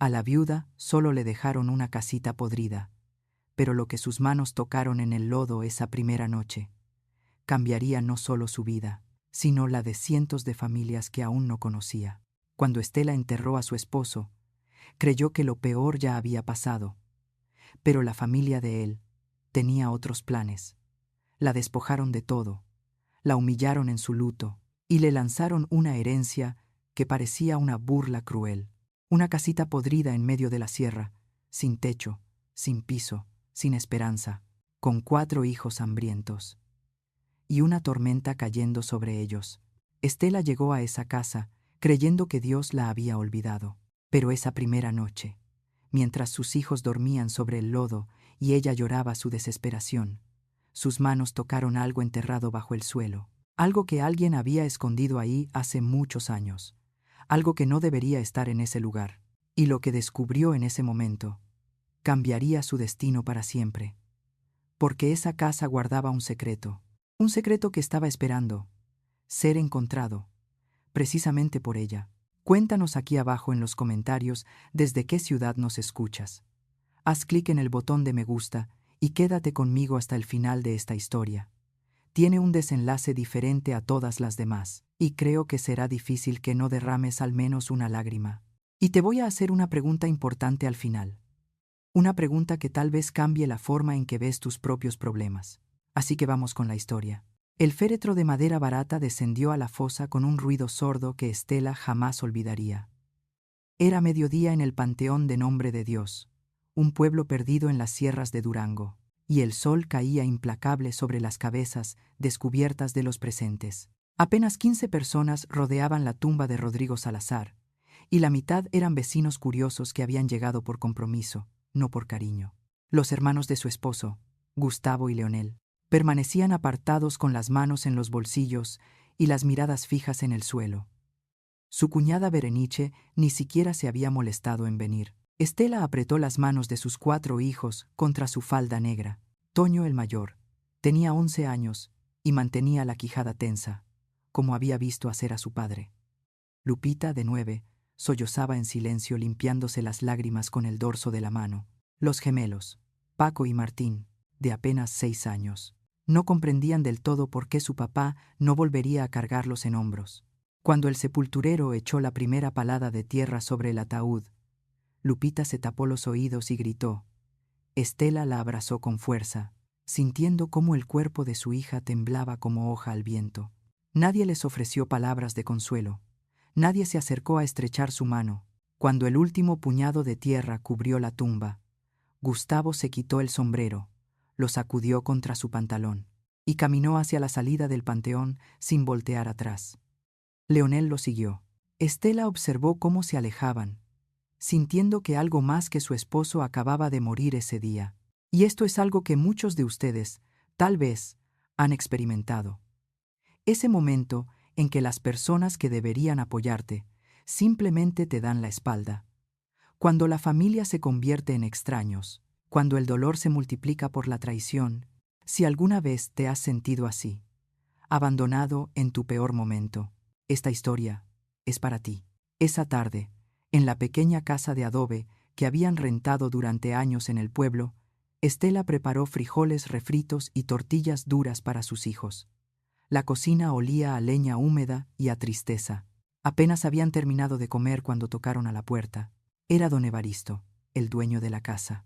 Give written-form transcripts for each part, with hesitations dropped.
A la viuda solo le dejaron una casita podrida, pero lo que sus manos tocaron en el lodo esa primera noche cambiaría no solo su vida, sino la de cientos de familias que aún no conocía. Cuando Estela enterró a su esposo, creyó que lo peor ya había pasado, pero la familia de él tenía otros planes. La despojaron de todo, la humillaron en su luto y le lanzaron una herencia que parecía una burla cruel. Una casita podrida en medio de la sierra, sin techo, sin piso, sin esperanza, con 4 hijos hambrientos. Y una tormenta cayendo sobre ellos. Estela llegó a esa casa creyendo que Dios la había olvidado. Pero esa primera noche, mientras sus hijos dormían sobre el lodo y ella lloraba su desesperación, sus manos tocaron algo enterrado bajo el suelo, algo que alguien había escondido ahí hace muchos años, algo que no debería estar en ese lugar. Y lo que descubrió en ese momento cambiaría su destino para siempre. Porque esa casa guardaba un secreto que estaba esperando ser encontrado, precisamente por ella. Cuéntanos aquí abajo en los comentarios desde qué ciudad nos escuchas. Haz clic en el botón de me gusta y quédate conmigo hasta el final de esta historia. Tiene un desenlace diferente a todas las demás, y creo que será difícil que no derrames al menos una lágrima. Y te voy a hacer una pregunta importante al final. Una pregunta que tal vez cambie la forma en que ves tus propios problemas. Así que vamos con la historia. El féretro de madera barata descendió a la fosa con un ruido sordo que Estela jamás olvidaría. Era mediodía en el Panteón de Nombre de Dios, un pueblo perdido en las sierras de Durango, y el sol caía implacable sobre las cabezas descubiertas de los presentes. Apenas 15 personas rodeaban la tumba de Rodrigo Salazar, y la mitad eran vecinos curiosos que habían llegado por compromiso, no por cariño. Los hermanos de su esposo, Gustavo y Leonel, permanecían apartados con las manos en los bolsillos y las miradas fijas en el suelo. Su cuñada Berenice ni siquiera se había molestado en venir. Estela apretó las manos de sus 4 hijos contra su falda negra. Toño, el mayor, tenía 11 años y mantenía la quijada tensa, como había visto hacer a su padre. Lupita, de 9, sollozaba en silencio limpiándose las lágrimas con el dorso de la mano. Los gemelos, Paco y Martín, de apenas 6 años, no comprendían del todo por qué su papá no volvería a cargarlos en hombros. Cuando el sepulturero echó la primera palada de tierra sobre el ataúd, Lupita se tapó los oídos y gritó. Estela la abrazó con fuerza, sintiendo cómo el cuerpo de su hija temblaba como hoja al viento. Nadie les ofreció palabras de consuelo. Nadie se acercó a estrechar su mano. Cuando el último puñado de tierra cubrió la tumba, Gustavo se quitó el sombrero, lo sacudió contra su pantalón y caminó hacia la salida del panteón sin voltear atrás. Leonel lo siguió. Estela observó cómo se alejaban, sintiendo que algo más que su esposo acababa de morir ese día. Y esto es algo que muchos de ustedes, tal vez, han experimentado. Ese momento en que las personas que deberían apoyarte simplemente te dan la espalda. Cuando la familia se convierte en extraños, cuando el dolor se multiplica por la traición. Si alguna vez te has sentido así, abandonado en tu peor momento, esta historia es para ti. Esa tarde, en la pequeña casa de adobe que habían rentado durante años en el pueblo, Estela preparó frijoles refritos y tortillas duras para sus hijos. La cocina olía a leña húmeda y a tristeza. Apenas habían terminado de comer cuando tocaron a la puerta. Era don Evaristo, el dueño de la casa.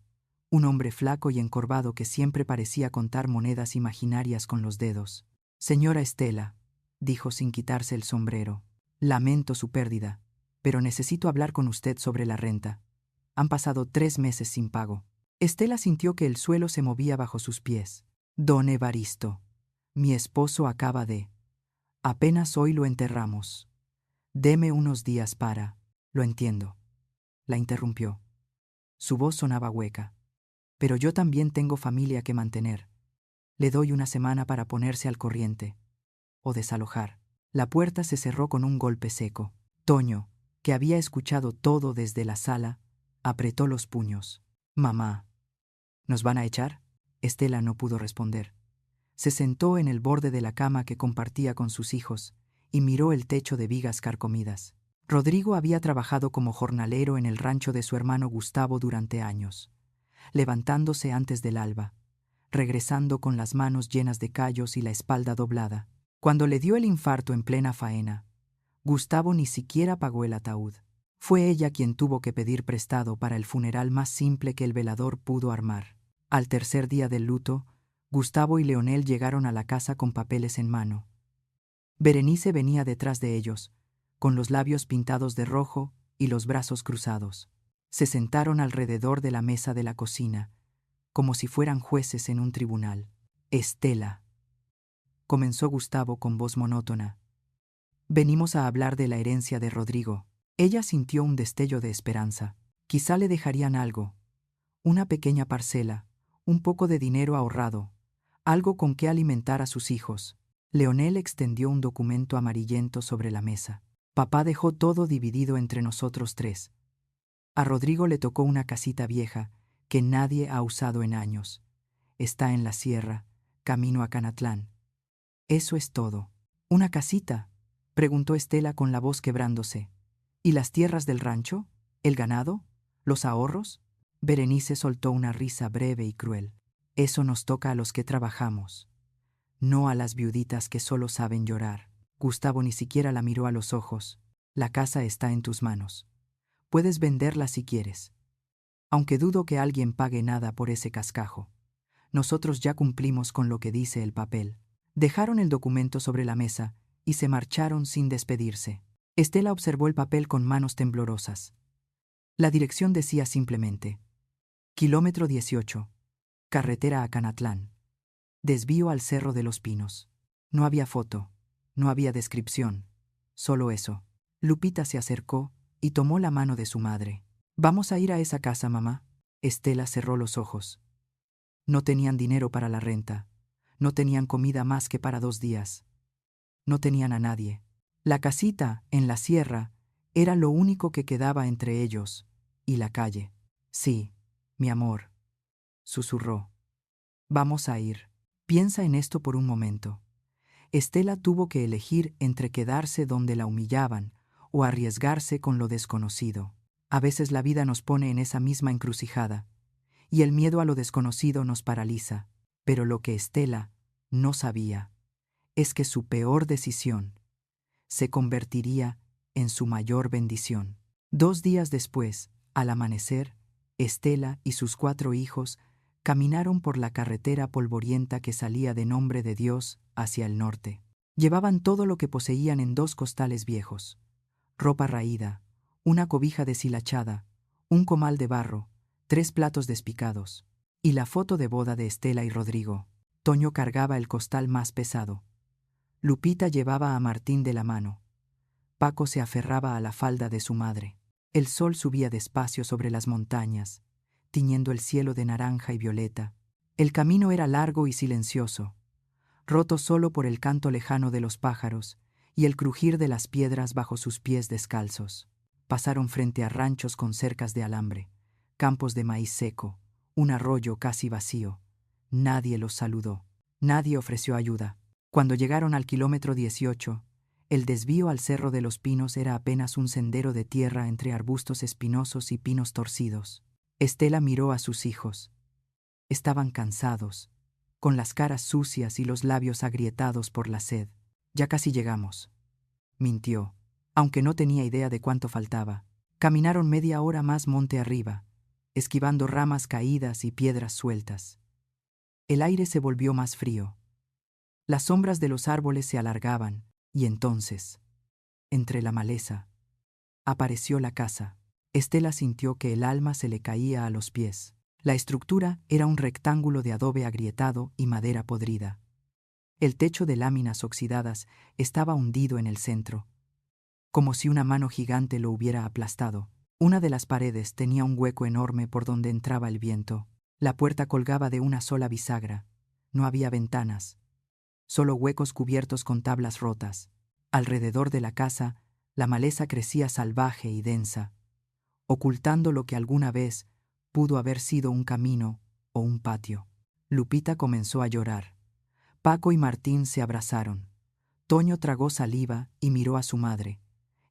Un hombre flaco y encorvado que siempre parecía contar monedas imaginarias con los dedos. Señora Estela, dijo sin quitarse el sombrero, lamento su pérdida, pero necesito hablar con usted sobre la renta. Han pasado 3 meses sin pago. Estela sintió que el suelo se movía bajo sus pies. Don Evaristo, mi esposo acaba de... Apenas hoy lo enterramos. Deme unos días para... Lo entiendo. La interrumpió. Su voz sonaba hueca. Pero yo también tengo familia que mantener. Le doy una semana para ponerse al corriente. O desalojar. La puerta se cerró con un golpe seco. Toño, que había escuchado todo desde la sala, apretó los puños. Mamá, ¿nos van a echar? Estela no pudo responder. Se sentó en el borde de la cama que compartía con sus hijos y miró el techo de vigas carcomidas. Rodrigo había trabajado como jornalero en el rancho de su hermano Gustavo durante años, levantándose antes del alba, regresando con las manos llenas de callos y la espalda doblada. Cuando le dio el infarto en plena faena, Gustavo ni siquiera pagó el ataúd. Fue ella quien tuvo que pedir prestado para el funeral más simple que el velador pudo armar. Al tercer día del luto, Gustavo y Leonel llegaron a la casa con papeles en mano. Berenice venía detrás de ellos, con los labios pintados de rojo y los brazos cruzados. Se sentaron alrededor de la mesa de la cocina, como si fueran jueces en un tribunal. Estela, comenzó Gustavo con voz monótona. Venimos a hablar de la herencia de Rodrigo. Ella sintió un destello de esperanza. Quizá le dejarían algo, una pequeña parcela, un poco de dinero ahorrado, algo con que alimentar a sus hijos. Leonel extendió un documento amarillento sobre la mesa. Papá dejó todo dividido entre nosotros tres. A Rodrigo le tocó una casita vieja que nadie ha usado en años. Está en la sierra, camino a Canatlán. Eso es todo. ¿Una casita?, preguntó Estela con la voz quebrándose. ¿Y las tierras del rancho? ¿El ganado? ¿Los ahorros? Berenice soltó una risa breve y cruel. Eso nos toca a los que trabajamos, no a las viuditas que solo saben llorar. Gustavo ni siquiera la miró a los ojos. La casa está en tus manos. Puedes venderla si quieres. Aunque dudo que alguien pague nada por ese cascajo. Nosotros ya cumplimos con lo que dice el papel. Dejaron el documento sobre la mesa y se marcharon sin despedirse. Estela observó el papel con manos temblorosas. La dirección decía simplemente: Kilómetro 18. Carretera a Canatlán. Desvío al Cerro de los Pinos. No había foto, no había descripción, solo eso. Lupita se acercó y tomó la mano de su madre. «¿Vamos a ir a esa casa, mamá?» Estela cerró los ojos. No tenían dinero para la renta, no tenían comida más que para 2 días. No tenían a nadie. La casita, en la sierra, era lo único que quedaba entre ellos y la calle. «Sí, mi amor», susurró. «Vamos a ir. Piensa en esto por un momento». Estela tuvo que elegir entre quedarse donde la humillaban o arriesgarse con lo desconocido. A veces la vida nos pone en esa misma encrucijada, y el miedo a lo desconocido nos paraliza. Pero lo que Estela no sabía es que su peor decisión se convertiría en su mayor bendición. 2 días después, al amanecer, Estela y sus 4 hijos caminaron por la carretera polvorienta que salía de Nombre de Dios hacia el norte. Llevaban todo lo que poseían en 2 costales viejos: ropa raída, una cobija deshilachada, un comal de barro, 3 platos despicados, y la foto de boda de Estela y Rodrigo. Toño cargaba el costal más pesado. Lupita llevaba a Martín de la mano. Paco se aferraba a la falda de su madre. El sol subía despacio sobre las montañas, tiñendo el cielo de naranja y violeta. El camino era largo y silencioso, roto solo por el canto lejano de los pájaros y el crujir de las piedras bajo sus pies descalzos. Pasaron frente a ranchos con cercas de alambre, campos de maíz seco, un arroyo casi vacío. Nadie los saludó. Nadie ofreció ayuda. Cuando llegaron al kilómetro 18, el desvío al Cerro de los Pinos era apenas un sendero de tierra entre arbustos espinosos y pinos torcidos. Estela miró a sus hijos. Estaban cansados, con las caras sucias y los labios agrietados por la sed. «Ya casi llegamos», mintió, aunque no tenía idea de cuánto faltaba. Caminaron media hora más monte arriba, esquivando ramas caídas y piedras sueltas. El aire se volvió más frío. Las sombras de los árboles se alargaban, y entonces, entre la maleza, apareció la casa. Estela sintió que el alma se le caía a los pies. La estructura era un rectángulo de adobe agrietado y madera podrida. El techo de láminas oxidadas estaba hundido en el centro, como si una mano gigante lo hubiera aplastado. Una de las paredes tenía un hueco enorme por donde entraba el viento. La puerta colgaba de una sola bisagra. No había ventanas, solo huecos cubiertos con tablas rotas. Alrededor de la casa, la maleza crecía salvaje y densa, ocultando lo que alguna vez pudo haber sido un camino o un patio. Lupita comenzó a llorar. Paco y Martín se abrazaron. Toño tragó saliva y miró a su madre.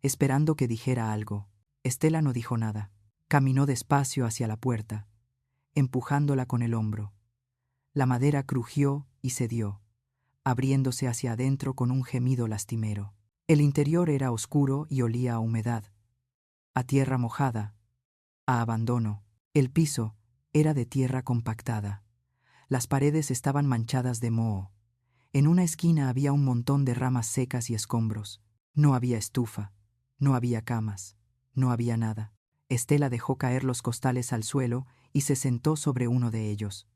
esperando que dijera algo. Estela no dijo nada. Caminó despacio hacia la puerta, empujándola con el hombro. La madera crujió y cedió, abriéndose hacia adentro con un gemido lastimero. El interior era oscuro y olía a humedad, a tierra mojada, a abandono. El piso era de tierra compactada. Las paredes estaban manchadas de moho. En una esquina había un montón de ramas secas y escombros. No había estufa, no había camas, no había nada. Estela dejó caer los costales al suelo y se sentó sobre uno de ellos.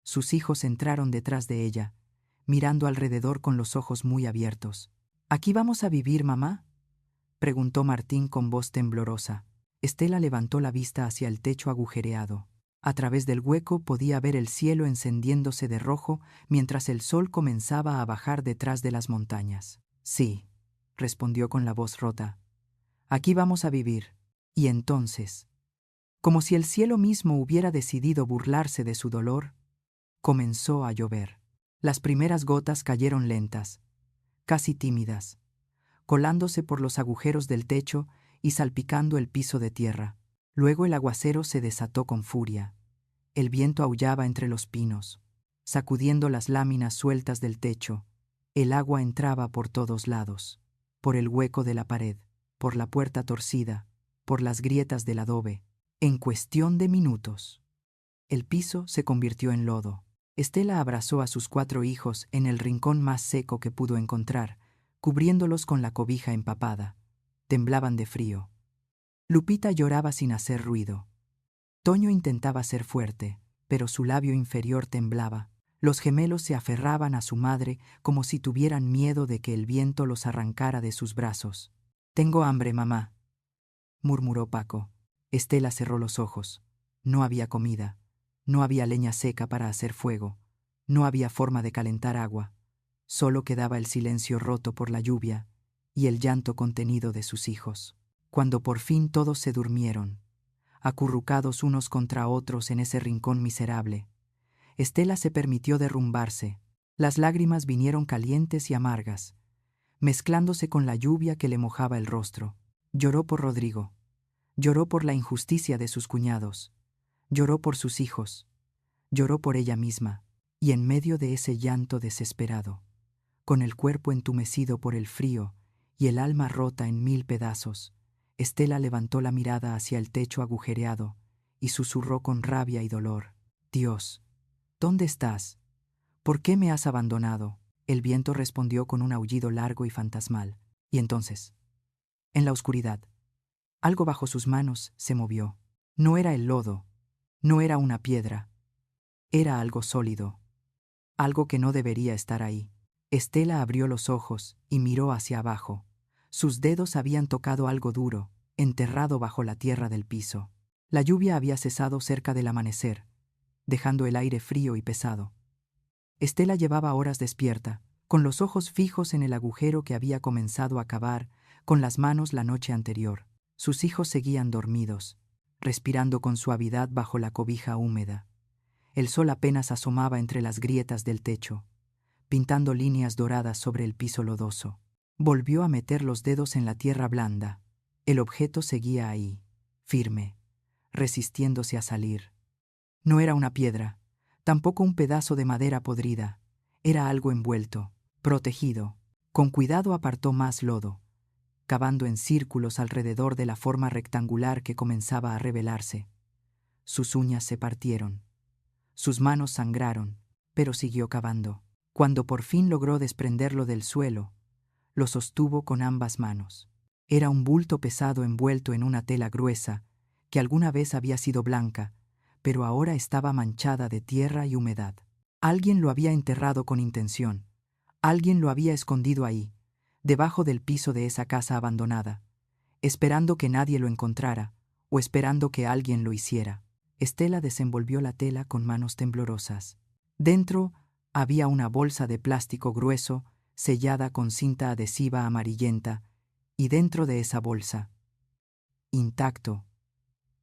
Sus hijos entraron detrás de ella, mirando alrededor con los ojos muy abiertos. ¿Aquí vamos a vivir, mamá?, preguntó Martín con voz temblorosa. Estela levantó la vista hacia el techo agujereado. A través del hueco podía ver el cielo encendiéndose de rojo mientras el sol comenzaba a bajar detrás de las montañas. Sí, respondió con la voz rota. Aquí vamos a vivir. Y entonces, como si el cielo mismo hubiera decidido burlarse de su dolor, comenzó a llover. Las primeras gotas cayeron lentas, casi tímidas, colándose por los agujeros del techo y salpicando el piso de tierra. Luego el aguacero se desató con furia. El viento aullaba entre los pinos, sacudiendo las láminas sueltas del techo. El agua entraba por todos lados, por el hueco de la pared, por la puerta torcida, por las grietas del adobe. En cuestión de minutos, el piso se convirtió en lodo. Estela abrazó a sus 4 hijos en el rincón más seco que pudo encontrar, cubriéndolos con la cobija empapada. Temblaban de frío. Lupita lloraba sin hacer ruido. Toño intentaba ser fuerte, pero su labio inferior temblaba. Los gemelos se aferraban a su madre como si tuvieran miedo de que el viento los arrancara de sus brazos. «Tengo hambre, mamá», murmuró Paco. Estela cerró los ojos. No había comida. No había leña seca para hacer fuego. No había forma de calentar agua. Solo quedaba el silencio roto por la lluvia y el llanto contenido de sus hijos. Cuando por fin todos se durmieron, acurrucados unos contra otros en ese rincón miserable, Estela se permitió derrumbarse. Las lágrimas vinieron calientes y amargas, mezclándose con la lluvia que le mojaba el rostro. Lloró por Rodrigo. Lloró por la injusticia de sus cuñados. Lloró por sus hijos. Lloró por ella misma. Y en medio de ese llanto desesperado, con el cuerpo entumecido por el frío y el alma rota en 1000 pedazos, Estela levantó la mirada hacia el techo agujereado y susurró con rabia y dolor: «Dios, ¿dónde estás? ¿Por qué me has abandonado?». El viento respondió con un aullido largo y fantasmal. Y entonces, en la oscuridad, algo bajo sus manos se movió. No era el lodo, no era una piedra, era algo sólido, algo que no debería estar ahí. Estela abrió los ojos y miró hacia abajo. Sus dedos habían tocado algo duro, enterrado bajo la tierra del piso. La lluvia había cesado cerca del amanecer, dejando el aire frío y pesado. Estela llevaba horas despierta, con los ojos fijos en el agujero que había comenzado a cavar con las manos la noche anterior. Sus hijos seguían dormidos, respirando con suavidad bajo la cobija húmeda. El sol apenas asomaba entre las grietas del techo, pintando líneas doradas sobre el piso lodoso. Volvió a meter los dedos en la tierra blanda. El objeto seguía ahí, firme, resistiéndose a salir. No era una piedra, tampoco un pedazo de madera podrida. Era algo envuelto, protegido. Con cuidado apartó más lodo, cavando en círculos alrededor de la forma rectangular que comenzaba a revelarse. Sus uñas se partieron. Sus manos sangraron, pero siguió cavando. Cuando por fin logró desprenderlo del suelo, lo sostuvo con ambas manos. Era un bulto pesado envuelto en una tela gruesa, que alguna vez había sido blanca, pero ahora estaba manchada de tierra y humedad. Alguien lo había enterrado con intención. Alguien lo había escondido ahí, debajo del piso de esa casa abandonada, esperando que nadie lo encontrara o esperando que alguien lo hiciera. Estela desenvolvió la tela con manos temblorosas. Dentro había una bolsa de plástico grueso sellada con cinta adhesiva amarillenta, y dentro de esa bolsa, intacto,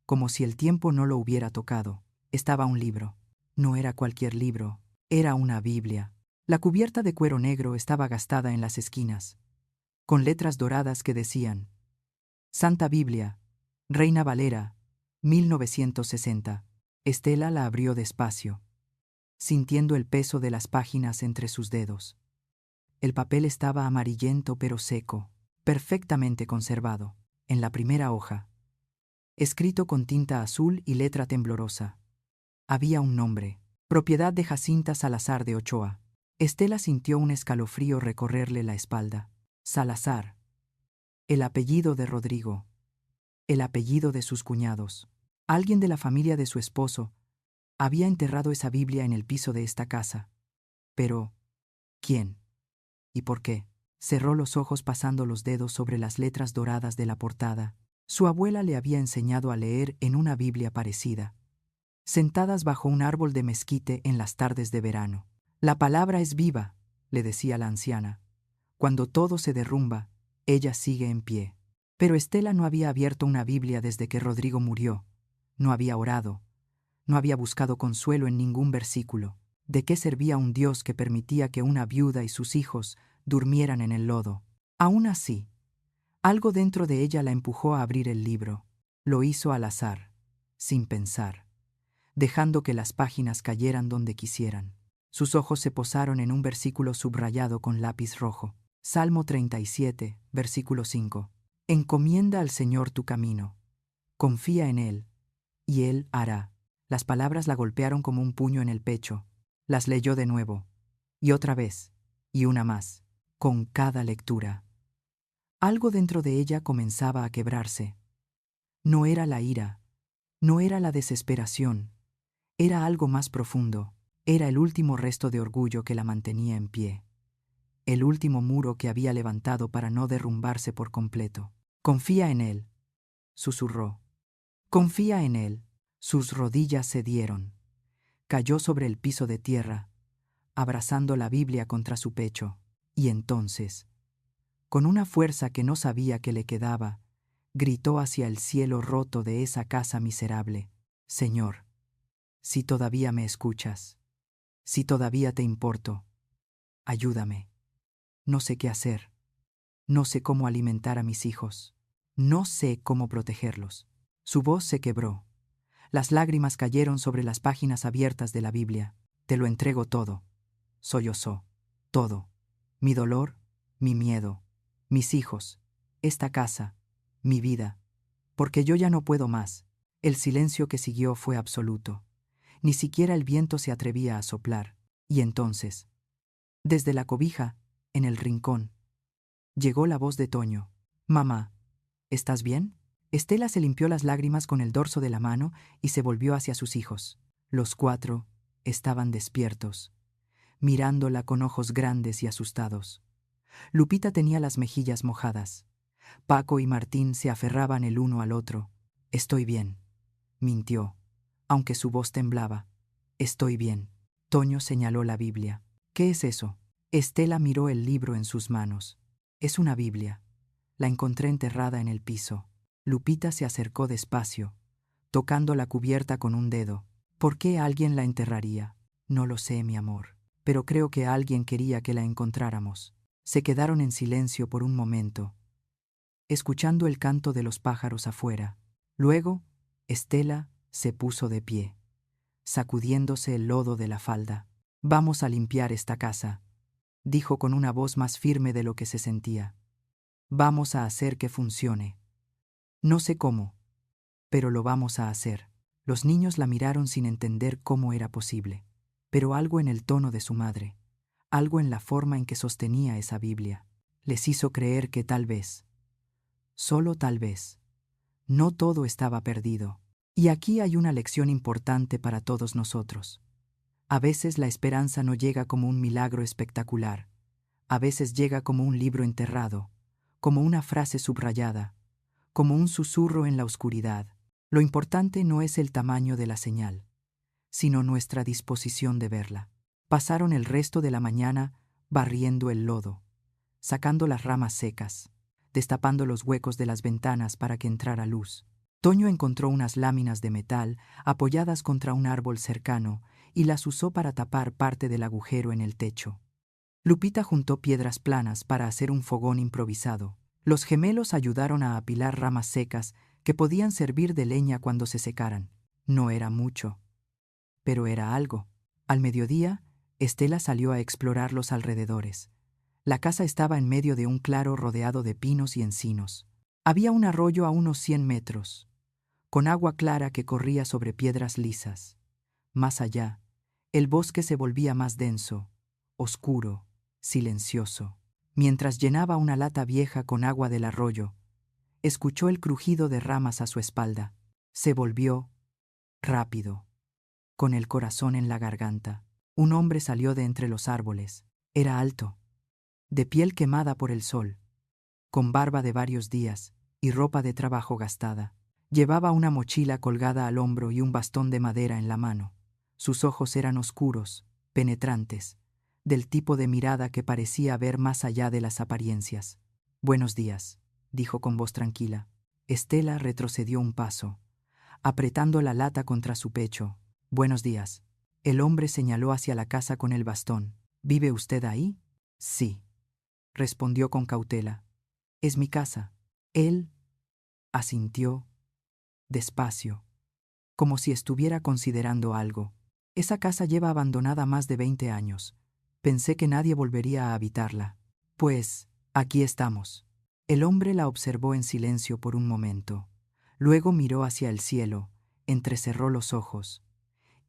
como si el tiempo no lo hubiera tocado, estaba un libro. No era cualquier libro, era una Biblia. La cubierta de cuero negro estaba gastada en las esquinas, con letras doradas que decían: Santa Biblia, Reina Valera, 1960. Estela la abrió despacio, sintiendo el peso de las páginas entre sus dedos. El papel estaba amarillento pero seco, perfectamente conservado. En la primera hoja, escrito con tinta azul y letra temblorosa, había un nombre: propiedad de Jacinta Salazar de Ochoa. Estela sintió un escalofrío recorrerle la espalda. Salazar. El apellido de Rodrigo. El apellido de sus cuñados. Alguien de la familia de su esposo había enterrado esa Biblia en el piso de esta casa. Pero, ¿quién? ¿Y por qué? Cerró los ojos pasando los dedos sobre las letras doradas de la portada. Su abuela le había enseñado a leer en una Biblia parecida, sentadas bajo un árbol de mezquite en las tardes de verano. La palabra es viva, le decía la anciana. Cuando todo se derrumba, ella sigue en pie. Pero Estela no había abierto una Biblia desde que Rodrigo murió. No había orado. No había buscado consuelo en ningún versículo. ¿De qué servía un Dios que permitía que una viuda y sus hijos durmieran en el lodo? Aún así, algo dentro de ella la empujó a abrir el libro. Lo hizo al azar, sin pensar, dejando que las páginas cayeran donde quisieran. Sus ojos se posaron en un versículo subrayado con lápiz rojo. Salmo 37, versículo 5. Encomienda al Señor tu camino. Confía en Él, y Él hará. Las palabras la golpearon como un puño en el pecho. Las leyó de nuevo, y otra vez, y una más, con cada lectura. Algo dentro de ella comenzaba a quebrarse. No era la ira, no era la desesperación, era algo más profundo. Era el último resto de orgullo que la mantenía en pie. El último muro que había levantado para no derrumbarse por completo. Confía en Él, susurró. Confía en Él. Sus rodillas cedieron. Cayó sobre el piso de tierra, abrazando la Biblia contra su pecho. Y entonces, con una fuerza que no sabía que le quedaba, gritó hacia el cielo roto de esa casa miserable: Señor, si todavía me escuchas, si todavía te importo, ayúdame. No sé qué hacer. No sé cómo alimentar a mis hijos. No sé cómo protegerlos. Su voz se quebró. Las lágrimas cayeron sobre las páginas abiertas de la Biblia. Te lo entrego todo. Sollozó. Todo. Mi dolor, mi miedo, mis hijos, esta casa, mi vida. Porque yo ya no puedo más. El silencio que siguió fue absoluto. Ni siquiera el viento se atrevía a soplar. Y entonces, desde la cobija, en el rincón, llegó la voz de Toño. Mamá, ¿estás bien? Estela se limpió las lágrimas con el dorso de la mano y se volvió hacia sus hijos. Los cuatro estaban despiertos, mirándola con ojos grandes y asustados. Lupita tenía las mejillas mojadas. Paco y Martín se aferraban el uno al otro. Estoy bien, mintió, aunque su voz temblaba. Estoy bien. Toño señaló la Biblia. ¿Qué es eso? Estela miró el libro en sus manos. Es una Biblia. La encontré enterrada en el piso. Lupita se acercó despacio, tocando la cubierta con un dedo. ¿Por qué alguien la enterraría? No lo sé, mi amor, pero creo que alguien quería que la encontráramos. Se quedaron en silencio por un momento, escuchando el canto de los pájaros afuera. Luego, Estela se puso de pie, sacudiéndose el lodo de la falda. Vamos a limpiar esta casa, dijo con una voz más firme de lo que se sentía. Vamos a hacer que funcione. No sé cómo, pero lo vamos a hacer. Los niños la miraron sin entender cómo era posible, pero algo en el tono de su madre, algo en la forma en que sostenía esa Biblia, les hizo creer que tal vez, solo tal vez, no todo estaba perdido. Y aquí hay una lección importante para todos nosotros. A veces la esperanza no llega como un milagro espectacular. A veces llega como un libro enterrado, como una frase subrayada, como un susurro en la oscuridad. Lo importante no es el tamaño de la señal, sino nuestra disposición de verla. Pasaron el resto de la mañana barriendo el lodo, sacando las ramas secas, destapando los huecos de las ventanas para que entrara luz. Toño encontró unas láminas de metal apoyadas contra un árbol cercano y las usó para tapar parte del agujero en el techo. Lupita juntó piedras planas para hacer un fogón improvisado. Los gemelos ayudaron a apilar ramas secas que podían servir de leña cuando se secaran. No era mucho, pero era algo. Al mediodía, Estela salió a explorar los alrededores. La casa estaba en medio de un claro rodeado de pinos y encinos. Había un arroyo a unos 100 metros, con agua clara que corría sobre piedras lisas. Más allá, el bosque se volvía más denso, oscuro, silencioso. Mientras llenaba una lata vieja con agua del arroyo, escuchó el crujido de ramas a su espalda. Se volvió, rápido, con el corazón en la garganta. Un hombre salió de entre los árboles. Era alto, de piel quemada por el sol, con barba de varios días y ropa de trabajo gastada. Llevaba una mochila colgada al hombro y un bastón de madera en la mano. Sus ojos eran oscuros, penetrantes, del tipo de mirada que parecía ver más allá de las apariencias. «Buenos días», dijo con voz tranquila. Estela retrocedió un paso, apretando la lata contra su pecho. «Buenos días». El hombre señaló hacia la casa con el bastón. «¿Vive usted ahí?» «Sí», respondió con cautela. «Es mi casa». Él asintió, despacio, como si estuviera considerando algo. «Esa casa lleva abandonada más de 20 años. Pensé que nadie volvería a habitarla. Pues, aquí estamos». El hombre la observó en silencio por un momento. Luego miró hacia el cielo, entrecerró los ojos,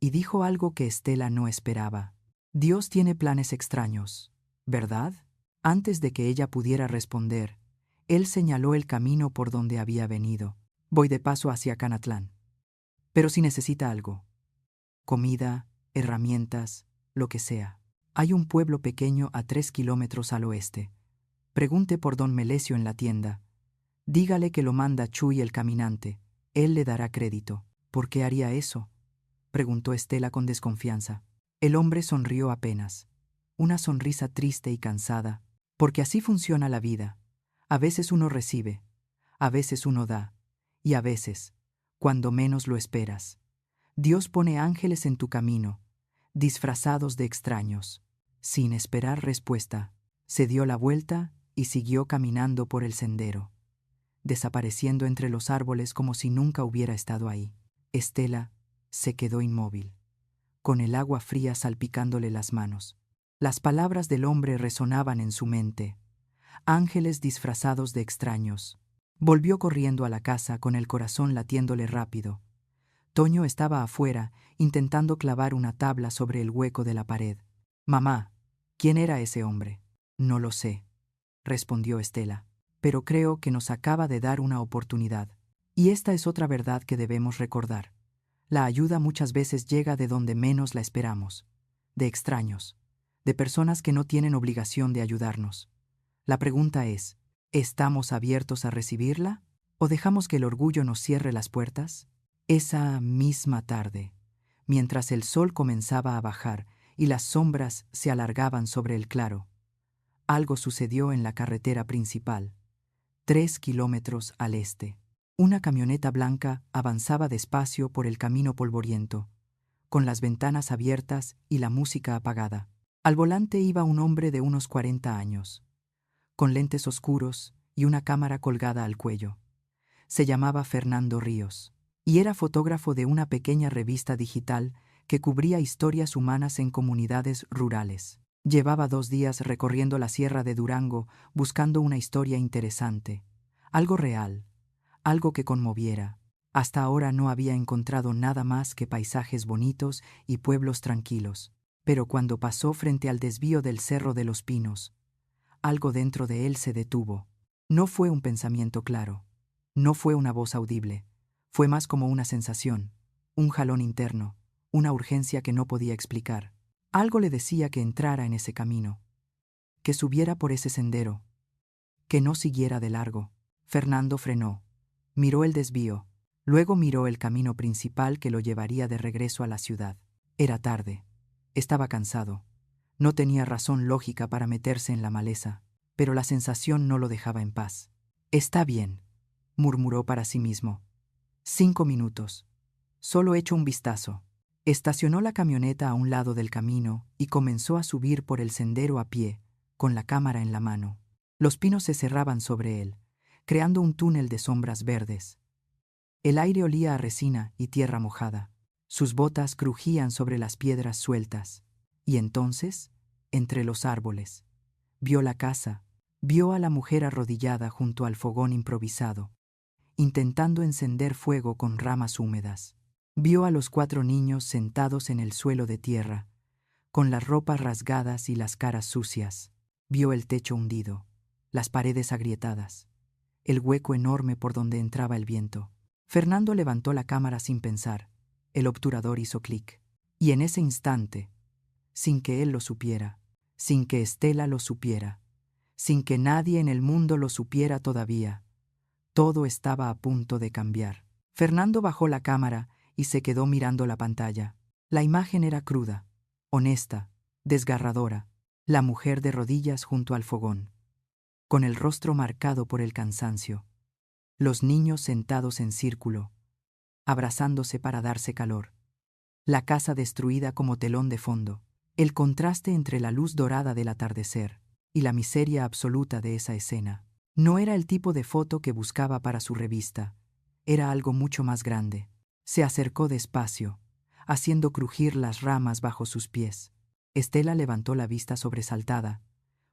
y dijo algo que Estela no esperaba. «Dios tiene planes extraños, ¿verdad?» Antes de que ella pudiera responder, él señaló el camino por donde había venido. «Voy de paso hacia Canatlán. Pero si necesita algo, comida, herramientas, lo que sea, hay un pueblo pequeño a 3 kilómetros al oeste. Pregunte por don Melesio en la tienda. Dígale que lo manda Chuy el caminante. Él le dará crédito». «¿Por qué haría eso?», preguntó Estela con desconfianza. El hombre sonrió apenas, una sonrisa triste y cansada. «Porque así funciona la vida. A veces uno recibe, a veces uno da, y a veces, cuando menos lo esperas, Dios pone ángeles en tu camino, disfrazados de extraños». Sin esperar respuesta, se dio la vuelta y siguió caminando por el sendero, desapareciendo entre los árboles como si nunca hubiera estado ahí. Estela se quedó inmóvil, con el agua fría salpicándole las manos. Las palabras del hombre resonaban en su mente, ángeles disfrazados de extraños. Volvió corriendo a la casa con el corazón latiéndole rápido. Toño estaba afuera, intentando clavar una tabla sobre el hueco de la pared. «Mamá, ¿quién era ese hombre?» «No lo sé», respondió Estela, «pero creo que nos acaba de dar una oportunidad. Y esta es otra verdad que debemos recordar. La ayuda muchas veces llega de donde menos la esperamos, de extraños, de personas que no tienen obligación de ayudarnos. La pregunta es, ¿estamos abiertos a recibirla? ¿O dejamos que el orgullo nos cierre las puertas?» Esa misma tarde, mientras el sol comenzaba a bajar y las sombras se alargaban sobre el claro, algo sucedió en la carretera principal, 3 kilómetros al este. Una camioneta blanca avanzaba despacio por el camino polvoriento, con las ventanas abiertas y la música apagada. Al volante iba un hombre de unos 40 años, con lentes oscuros y una cámara colgada al cuello. Se llamaba Fernando Ríos, y era fotógrafo de una pequeña revista digital que cubría historias humanas en comunidades rurales. Llevaba 2 días recorriendo la sierra de Durango buscando una historia interesante, algo real, algo que conmoviera. Hasta ahora no había encontrado nada más que paisajes bonitos y pueblos tranquilos. Pero cuando pasó frente al desvío del Cerro de los Pinos, algo dentro de él se detuvo. No fue un pensamiento claro, no fue una voz audible, fue más como una sensación, un jalón interno, una urgencia que no podía explicar. Algo le decía que entrara en ese camino, que subiera por ese sendero, que no siguiera de largo. Fernando frenó, miró el desvío, luego miró el camino principal que lo llevaría de regreso a la ciudad. Era tarde, estaba cansado, no tenía razón lógica para meterse en la maleza, pero la sensación no lo dejaba en paz. «Está bien», murmuró para sí mismo. 5 minutos. Solo echo un vistazo. Estacionó la camioneta a un lado del camino y comenzó a subir por el sendero a pie, con la cámara en la mano. Los pinos se cerraban sobre él, creando un túnel de sombras verdes. El aire olía a resina y tierra mojada. Sus botas crujían sobre las piedras sueltas. Y entonces, entre los árboles, vio la casa, vio a la mujer arrodillada junto al fogón improvisado, intentando encender fuego con ramas húmedas. Vio a los 4 niños sentados en el suelo de tierra, con las ropas rasgadas y las caras sucias. Vio el techo hundido, las paredes agrietadas, el hueco enorme por donde entraba el viento. Fernando levantó la cámara sin pensar. El obturador hizo clic. Y en ese instante, sin que él lo supiera, sin que Estela lo supiera, sin que nadie en el mundo lo supiera todavía, todo estaba a punto de cambiar. Fernando bajó la cámara y se quedó mirando la pantalla. La imagen era cruda, honesta, desgarradora. La mujer de rodillas junto al fogón, con el rostro marcado por el cansancio. Los niños sentados en círculo, abrazándose para darse calor. La casa destruida como telón de fondo. El contraste entre la luz dorada del atardecer y la miseria absoluta de esa escena. No era el tipo de foto que buscaba para su revista. Era algo mucho más grande. Se acercó despacio, haciendo crujir las ramas bajo sus pies. Estela levantó la vista sobresaltada,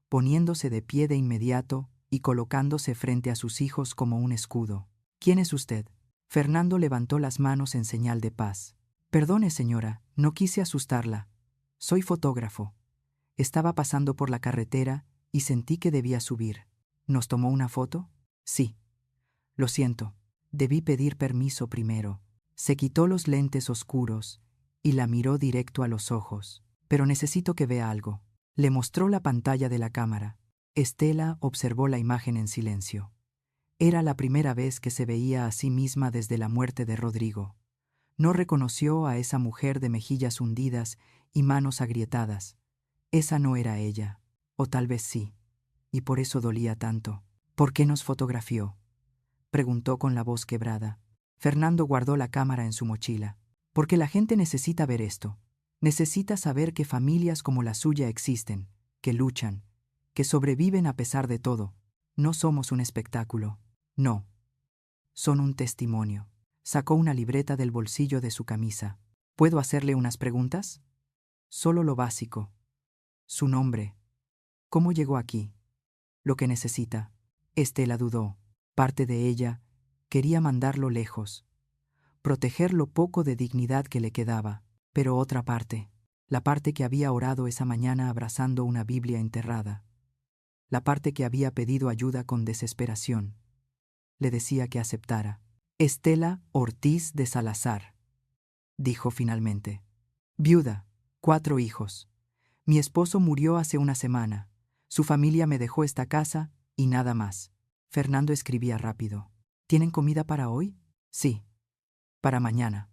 poniéndose de pie de inmediato y colocándose frente a sus hijos como un escudo. ¿Quién es usted? Fernando levantó las manos en señal de paz. Perdone, señora, no quise asustarla. Soy fotógrafo. Estaba pasando por la carretera y sentí que debía subir. ¿Nos tomó una foto? Sí. Lo siento, debí pedir permiso primero. Se quitó los lentes oscuros y la miró directo a los ojos. Pero necesito que vea algo. Le mostró la pantalla de la cámara. Estela observó la imagen en silencio. Era la primera vez que se veía a sí misma desde la muerte de Rodrigo. No reconoció a esa mujer de mejillas hundidas y manos agrietadas. Esa no era ella, o tal vez sí, y por eso dolía tanto. ¿Por qué nos fotografió?, preguntó con la voz quebrada. Fernando guardó la cámara en su mochila. Porque la gente necesita ver esto. Necesita saber que familias como la suya existen, que luchan, que sobreviven a pesar de todo. No somos un espectáculo. No. Son un testimonio. Sacó una libreta del bolsillo de su camisa. ¿Puedo hacerle unas preguntas? Solo lo básico. Su nombre. ¿Cómo llegó aquí? Lo que necesita. Estela dudó. Parte de ella quería mandarlo lejos, proteger lo poco de dignidad que le quedaba, pero otra parte, la parte que había orado esa mañana abrazando una Biblia enterrada, la parte que había pedido ayuda con desesperación, le decía que aceptara. Estela Ortiz de Salazar, dijo finalmente. Viuda, 4 hijos. Mi esposo murió hace una semana. Su familia me dejó esta casa y nada más. Fernando escribía rápido. ¿Tienen comida para hoy? Sí. Para mañana.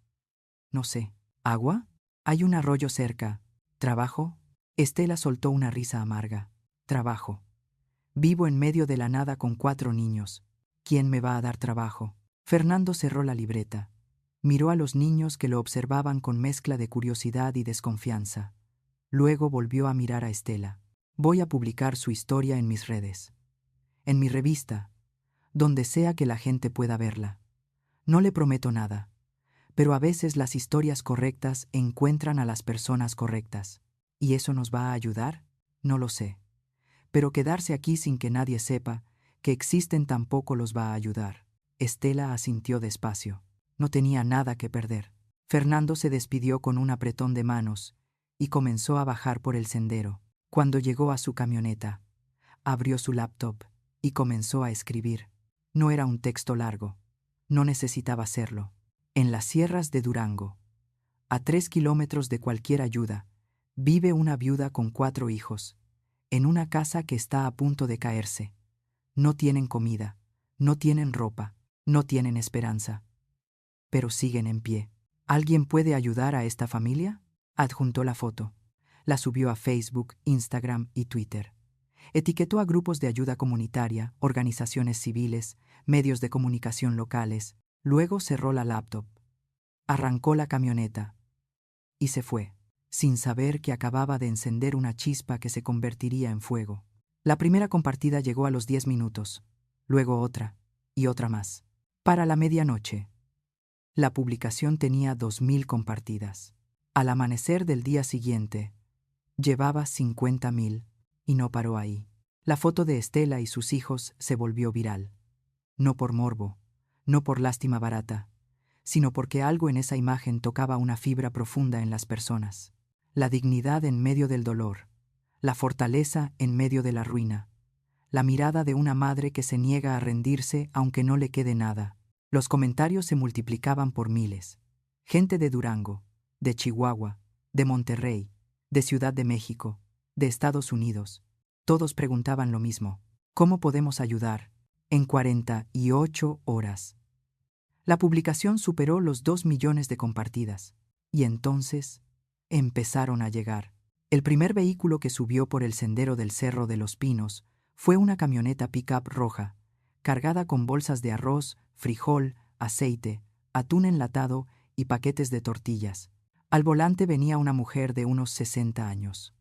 No sé. ¿Agua? Hay un arroyo cerca. ¿Trabajo? Estela soltó una risa amarga. Trabajo. Vivo en medio de la nada con 4 niños. ¿Quién me va a dar trabajo? Fernando cerró la libreta. Miró a los niños que lo observaban con mezcla de curiosidad y desconfianza. Luego volvió a mirar a Estela. Voy a publicar su historia en mis redes. En mi revista, donde sea que la gente pueda verla. No le prometo nada, pero a veces las historias correctas encuentran a las personas correctas. ¿Y eso nos va a ayudar? No lo sé. Pero quedarse aquí sin que nadie sepa que existen tampoco los va a ayudar. Estela asintió despacio. No tenía nada que perder. Fernando se despidió con un apretón de manos y comenzó a bajar por el sendero. Cuando llegó a su camioneta, abrió su laptop y comenzó a escribir. No era un texto largo. No necesitaba hacerlo. En las sierras de Durango, a 3 kilómetros de cualquier ayuda, vive una viuda con 4 hijos, en una casa que está a punto de caerse. No tienen comida, no tienen ropa, no tienen esperanza. Pero siguen en pie. ¿Alguien puede ayudar a esta familia? Adjuntó la foto. La subió a Facebook, Instagram y Twitter. Etiquetó a grupos de ayuda comunitaria, organizaciones civiles, medios de comunicación locales. Luego cerró la laptop. Arrancó la camioneta y se fue, sin saber que acababa de encender una chispa que se convertiría en fuego. La primera compartida llegó a los 10 minutos, luego otra, y otra más. Para la medianoche. La publicación tenía 2000 compartidas. Al amanecer del día siguiente, llevaba 50.000, y no paró ahí. La foto de Estela y sus hijos se volvió viral. No por morbo, no por lástima barata, sino porque algo en esa imagen tocaba una fibra profunda en las personas. La dignidad en medio del dolor, la fortaleza en medio de la ruina, la mirada de una madre que se niega a rendirse aunque no le quede nada. Los comentarios se multiplicaban por miles. Gente de Durango, de Chihuahua, de Monterrey, de Ciudad de México, de Estados Unidos. Todos preguntaban lo mismo. ¿Cómo podemos ayudar? En 48 horas. La publicación superó los 2 millones de compartidas. Y entonces empezaron a llegar. El primer vehículo que subió por el sendero del Cerro de los Pinos fue una camioneta pick-up roja, cargada con bolsas de arroz, frijol, aceite, atún enlatado y paquetes de tortillas. Al volante venía una mujer de unos 60 años,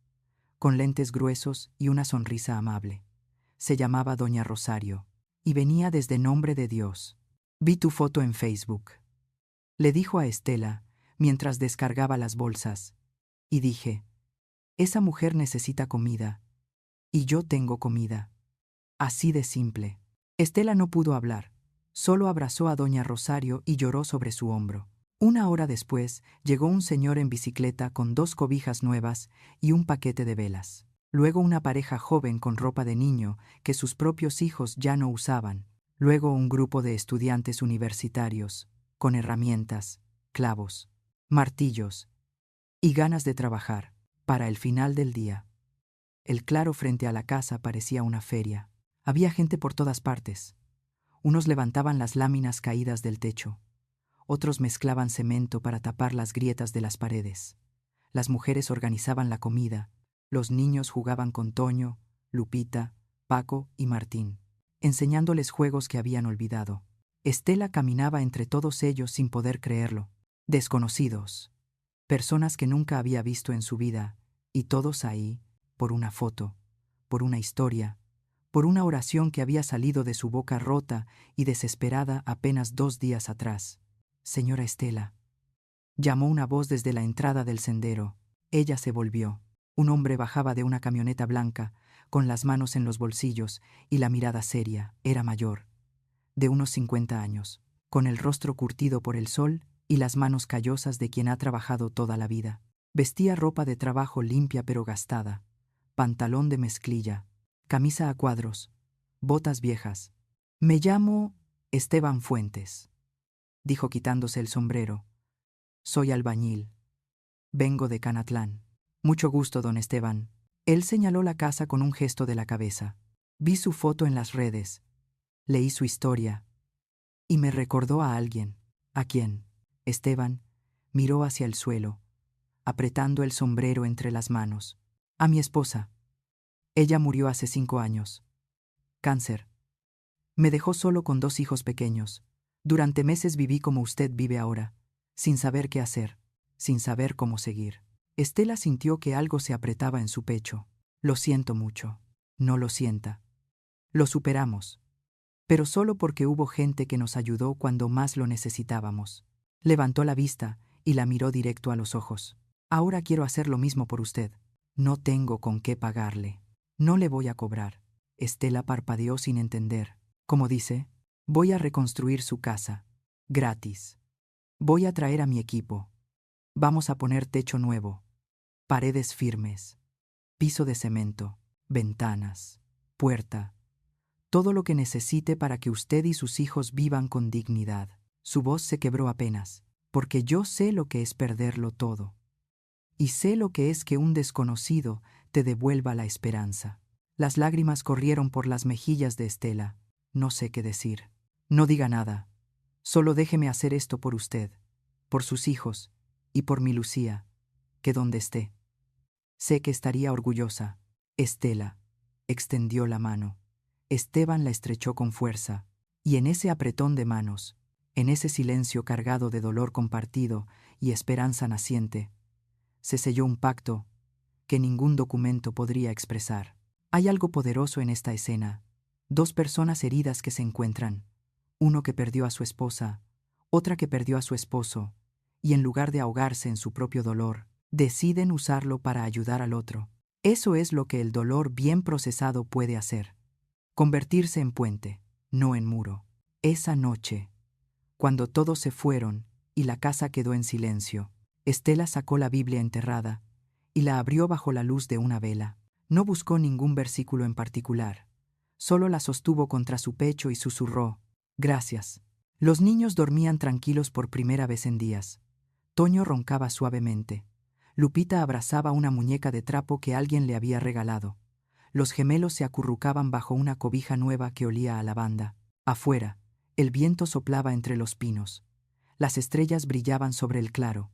con lentes gruesos y una sonrisa amable. Se llamaba Doña Rosario, y venía desde Nombre de Dios. Vi tu foto en Facebook, le dijo a Estela mientras descargaba las bolsas, y dije, esa mujer necesita comida, y yo tengo comida. Así de simple. Estela no pudo hablar, solo abrazó a Doña Rosario y lloró sobre su hombro. Una hora después, llegó un señor en bicicleta con 2 cobijas nuevas y un paquete de velas. Luego una pareja joven con ropa de niño que sus propios hijos ya no usaban. Luego un grupo de estudiantes universitarios, con herramientas, clavos, martillos y ganas de trabajar. Para el final del día, el claro frente a la casa parecía una feria. Había gente por todas partes. Unos levantaban las láminas caídas del techo. Otros mezclaban cemento para tapar las grietas de las paredes. Las mujeres organizaban la comida. Los niños jugaban con Toño, Lupita, Paco y Martín, enseñándoles juegos que habían olvidado. Estela caminaba entre todos ellos sin poder creerlo. Desconocidos. Personas que nunca había visto en su vida, y todos ahí, por una foto, por una historia, por una oración que había salido de su boca rota y desesperada apenas 2 días atrás. Señora Estela. Llamó una voz desde la entrada del sendero. Ella se volvió. Un hombre bajaba de una camioneta blanca, con las manos en los bolsillos y la mirada seria. Era mayor, de unos 50 años, con el rostro curtido por el sol y las manos callosas de quien ha trabajado toda la vida. Vestía ropa de trabajo limpia pero gastada, pantalón de mezclilla, camisa a cuadros, botas viejas. Me llamo Esteban Fuentes, dijo quitándose el sombrero. Soy albañil. Vengo de Canatlán. Mucho gusto, don Esteban. Él señaló la casa con un gesto de la cabeza. Vi su foto en las redes. Leí su historia. Y me recordó a alguien. ¿A quién? Esteban miró hacia el suelo, apretando el sombrero entre las manos. A mi esposa. Ella murió hace 5 años. Cáncer. Me dejó solo con 2 hijos pequeños. Durante meses viví como usted vive ahora, sin saber qué hacer, sin saber cómo seguir. Estela sintió que algo se apretaba en su pecho. Lo siento mucho. No lo sienta. Lo superamos. Pero solo porque hubo gente que nos ayudó cuando más lo necesitábamos. Levantó la vista y la miró directo a los ojos. Ahora quiero hacer lo mismo por usted. No tengo con qué pagarle. No le voy a cobrar. Estela parpadeó sin entender. Como dice, voy a reconstruir su casa. Gratis. Voy a traer a mi equipo. Vamos a poner techo nuevo. Paredes firmes. Piso de cemento. Ventanas. Puerta. Todo lo que necesite para que usted y sus hijos vivan con dignidad. Su voz se quebró apenas, porque yo sé lo que es perderlo todo. Y sé lo que es que un desconocido te devuelva la esperanza. Las lágrimas corrieron por las mejillas de Estela. No sé qué decir. No diga nada. Solo déjeme hacer esto por usted, por sus hijos y por mi Lucía, que donde esté. Sé que estaría orgullosa. Estela extendió la mano. Esteban la estrechó con fuerza, y en ese apretón de manos, en ese silencio cargado de dolor compartido y esperanza naciente, se selló un pacto que ningún documento podría expresar. Hay algo poderoso en esta escena. 2 personas heridas que se encuentran, uno que perdió a su esposa, otra que perdió a su esposo, y en lugar de ahogarse en su propio dolor, deciden usarlo para ayudar al otro. Eso es lo que el dolor bien procesado puede hacer. Convertirse en puente, no en muro. Esa noche, cuando todos se fueron y la casa quedó en silencio, Estela sacó la Biblia enterrada y la abrió bajo la luz de una vela. No buscó ningún versículo en particular, solo la sostuvo contra su pecho y susurró: «Gracias». Los niños dormían tranquilos por primera vez en días. Toño roncaba suavemente. Lupita abrazaba una muñeca de trapo que alguien le había regalado. Los gemelos se acurrucaban bajo una cobija nueva que olía a lavanda. Afuera, el viento soplaba entre los pinos. Las estrellas brillaban sobre el claro.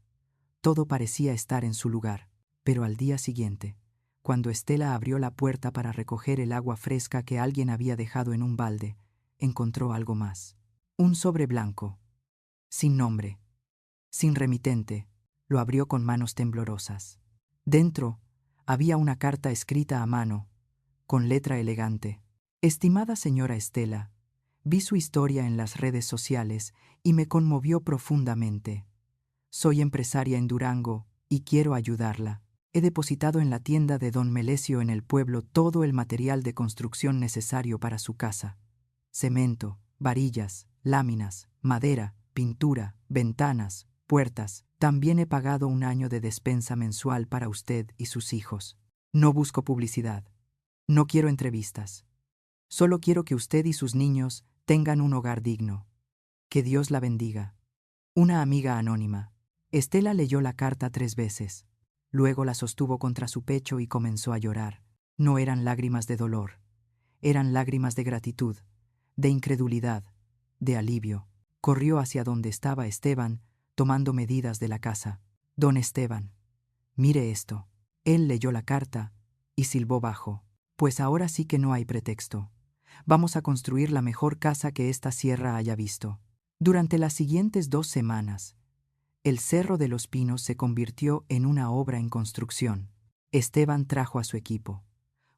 Todo parecía estar en su lugar. Pero al día siguiente, cuando Estela abrió la puerta para recoger el agua fresca que alguien había dejado en un balde, encontró algo más. Un sobre blanco, sin nombre, sin remitente. Lo abrió con manos temblorosas. Dentro había una carta escrita a mano, con letra elegante. «Estimada señora Estela, vi su historia en las redes sociales y me conmovió profundamente. Soy empresaria en Durango y quiero ayudarla. He depositado en la tienda de don Melesio en el pueblo todo el material de construcción necesario para su casa: cemento, varillas, láminas, madera, pintura, ventanas, puertas. También he pagado un año de despensa mensual para usted y sus hijos. No busco publicidad. No quiero entrevistas. Solo quiero que usted y sus niños tengan un hogar digno. Que Dios la bendiga. Una amiga anónima». Estela leyó la carta 3 veces. Luego la sostuvo contra su pecho y comenzó a llorar. No eran lágrimas de dolor. Eran lágrimas de gratitud, de incredulidad, de alivio. Corrió hacia donde estaba Esteban, tomando medidas de la casa. «Don Esteban, mire esto». Él leyó la carta y silbó bajo. «Pues ahora sí que no hay pretexto. Vamos a construir la mejor casa que esta sierra haya visto». Durante las siguientes 2 semanas, el Cerro de los Pinos se convirtió en una obra en construcción. Esteban trajo a su equipo: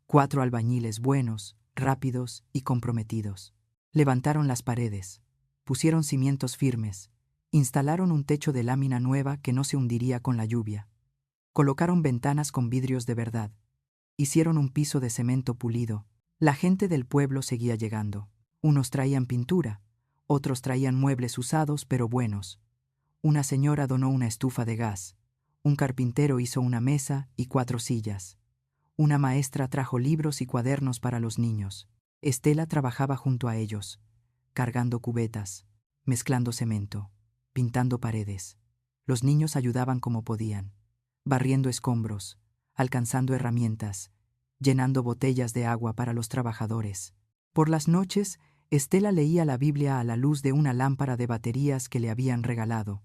4 albañiles buenos, rápidos y comprometidos. Levantaron las paredes, pusieron cimientos firmes, instalaron un techo de lámina nueva que no se hundiría con la lluvia. Colocaron ventanas con vidrios de verdad. Hicieron un piso de cemento pulido. La gente del pueblo seguía llegando. Unos traían pintura, otros traían muebles usados pero buenos. Una señora donó una estufa de gas. Un carpintero hizo una mesa y 4 sillas. Una maestra trajo libros y cuadernos para los niños. Estela trabajaba junto a ellos, cargando cubetas, mezclando cemento, pintando paredes. Los niños ayudaban como podían, barriendo escombros, alcanzando herramientas, llenando botellas de agua para los trabajadores. Por las noches, Estela leía la Biblia a la luz de una lámpara de baterías que le habían regalado.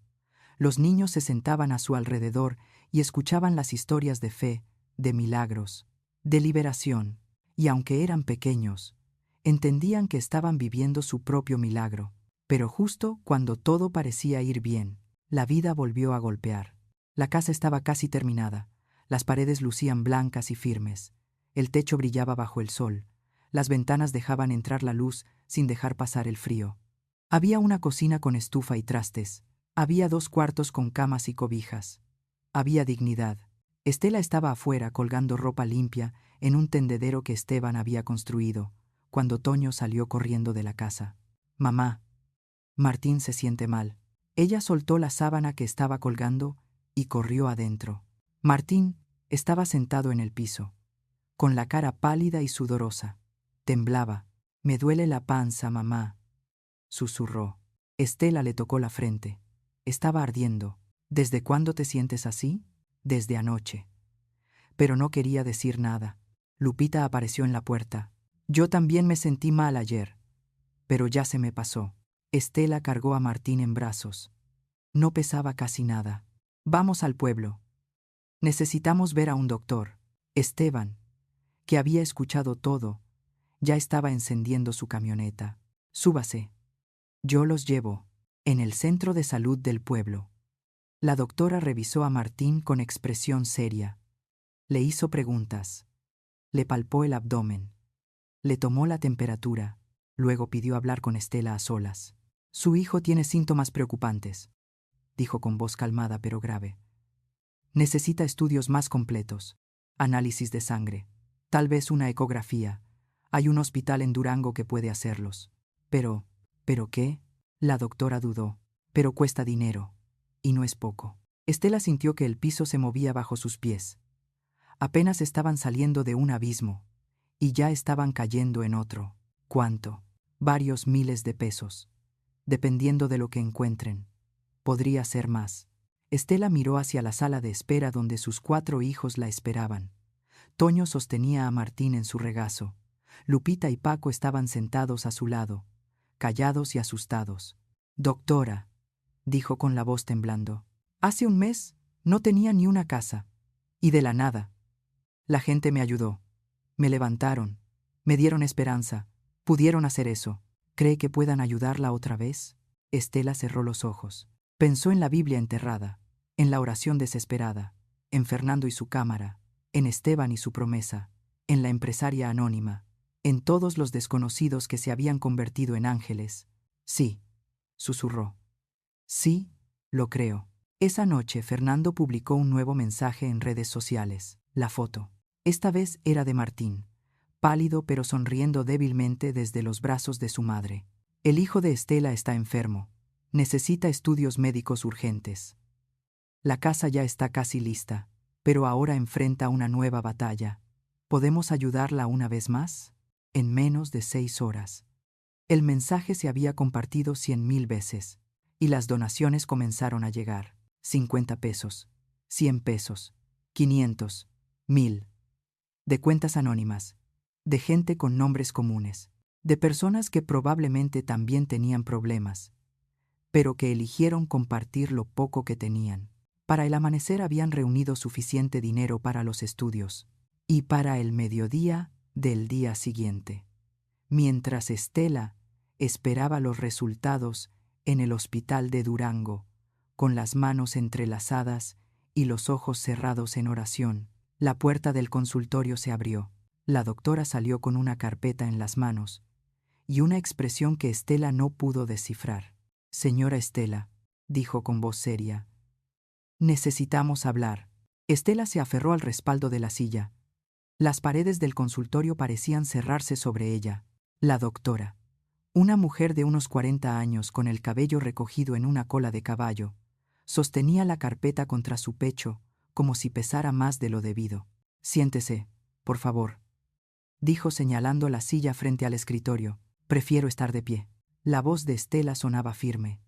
Los niños se sentaban a su alrededor y escuchaban las historias de fe, de milagros, de liberación, y aunque eran pequeños, entendían que estaban viviendo su propio milagro. Pero justo cuando todo parecía ir bien, la vida volvió a golpear. La casa estaba casi terminada, las paredes lucían blancas y firmes, el techo brillaba bajo el sol, las ventanas dejaban entrar la luz sin dejar pasar el frío. Había una cocina con estufa y trastes. Había 2 cuartos con camas y cobijas. Había dignidad. Estela estaba afuera colgando ropa limpia en un tendedero que Esteban había construido, cuando Toño salió corriendo de la casa. «Mamá, Martín se siente mal». Ella soltó la sábana que estaba colgando y corrió adentro. Martín estaba sentado en el piso, con la cara pálida y sudorosa. Temblaba. «Me duele la panza, mamá», susurró. Estela le tocó la frente. Estaba ardiendo. «¿Desde cuándo te sientes así?» «Desde anoche». Pero no quería decir nada. Lupita apareció en la puerta. «Yo también me sentí mal ayer, pero ya se me pasó». Estela cargó a Martín en brazos. No pesaba casi nada. «Vamos al pueblo. Necesitamos ver a un doctor». Esteban, que había escuchado todo, ya estaba encendiendo su camioneta. «Súbase. Yo los llevo». En el centro de salud del pueblo, la doctora revisó a Martín con expresión seria. Le hizo preguntas. Le palpó el abdomen. Le tomó la temperatura. Luego pidió hablar con Estela a solas. Su hijo tiene síntomas preocupantes, dijo con voz calmada pero grave. Necesita estudios más completos. Análisis de sangre. Tal vez una ecografía. Hay un hospital en Durango que puede hacerlos. ¿Pero qué? La doctora dudó. Pero cuesta dinero. Y no es poco. Estela sintió que el piso se movía bajo sus pies. Apenas estaban saliendo de un abismo. Y ya estaban cayendo en otro. ¿Cuánto? Varios miles de pesos. Dependiendo de lo que encuentren. Podría ser más. Estela miró hacia la sala de espera donde sus 4 hijos la esperaban. Toño sostenía a Martín en su regazo. Lupita y Paco estaban sentados a su lado, callados y asustados. «Doctora», dijo con la voz temblando, «hace un mes no tenía ni una casa. Y de la nada. La gente me ayudó. Me levantaron. Me dieron esperanza. Pudieron hacer eso. ¿Cree que puedan ayudarla otra vez?» Estela cerró los ojos. Pensó en la Biblia enterrada, en la oración desesperada, en Fernando y su cámara, en Esteban y su promesa, en la empresaria anónima, en todos los desconocidos que se habían convertido en ángeles. «Sí», susurró. «Sí, lo creo». Esa noche Fernando publicó un nuevo mensaje en redes sociales. La foto. Esta vez era de Martín, pálido pero sonriendo débilmente desde los brazos de su madre. «El hijo de Estela está enfermo. Necesita estudios médicos urgentes. La casa ya está casi lista, pero ahora enfrenta una nueva batalla. ¿Podemos ayudarla una vez más?» En menos de 6 horas. El mensaje se había compartido 100.000 veces, y las donaciones comenzaron a llegar. 50 pesos, 100 pesos, 500, 1000. De cuentas anónimas, de gente con nombres comunes, de personas que probablemente también tenían problemas, pero que eligieron compartir lo poco que tenían. Para el amanecer habían reunido suficiente dinero para los estudios, y para el mediodía del día siguiente. Mientras Estela esperaba los resultados en el hospital de Durango, con las manos entrelazadas y los ojos cerrados en oración, la puerta del consultorio se abrió. La doctora salió con una carpeta en las manos y una expresión que Estela no pudo descifrar. «Señora Estela», dijo con voz seria, «necesitamos hablar». Estela se aferró al respaldo de la silla. Las paredes del consultorio parecían cerrarse sobre ella. La doctora, una mujer de unos 40 años con el cabello recogido en una cola de caballo, sostenía la carpeta contra su pecho como si pesara más de lo debido. «Siéntese, por favor», dijo señalando la silla frente al escritorio. «Prefiero estar de pie». La voz de Estela sonaba firme,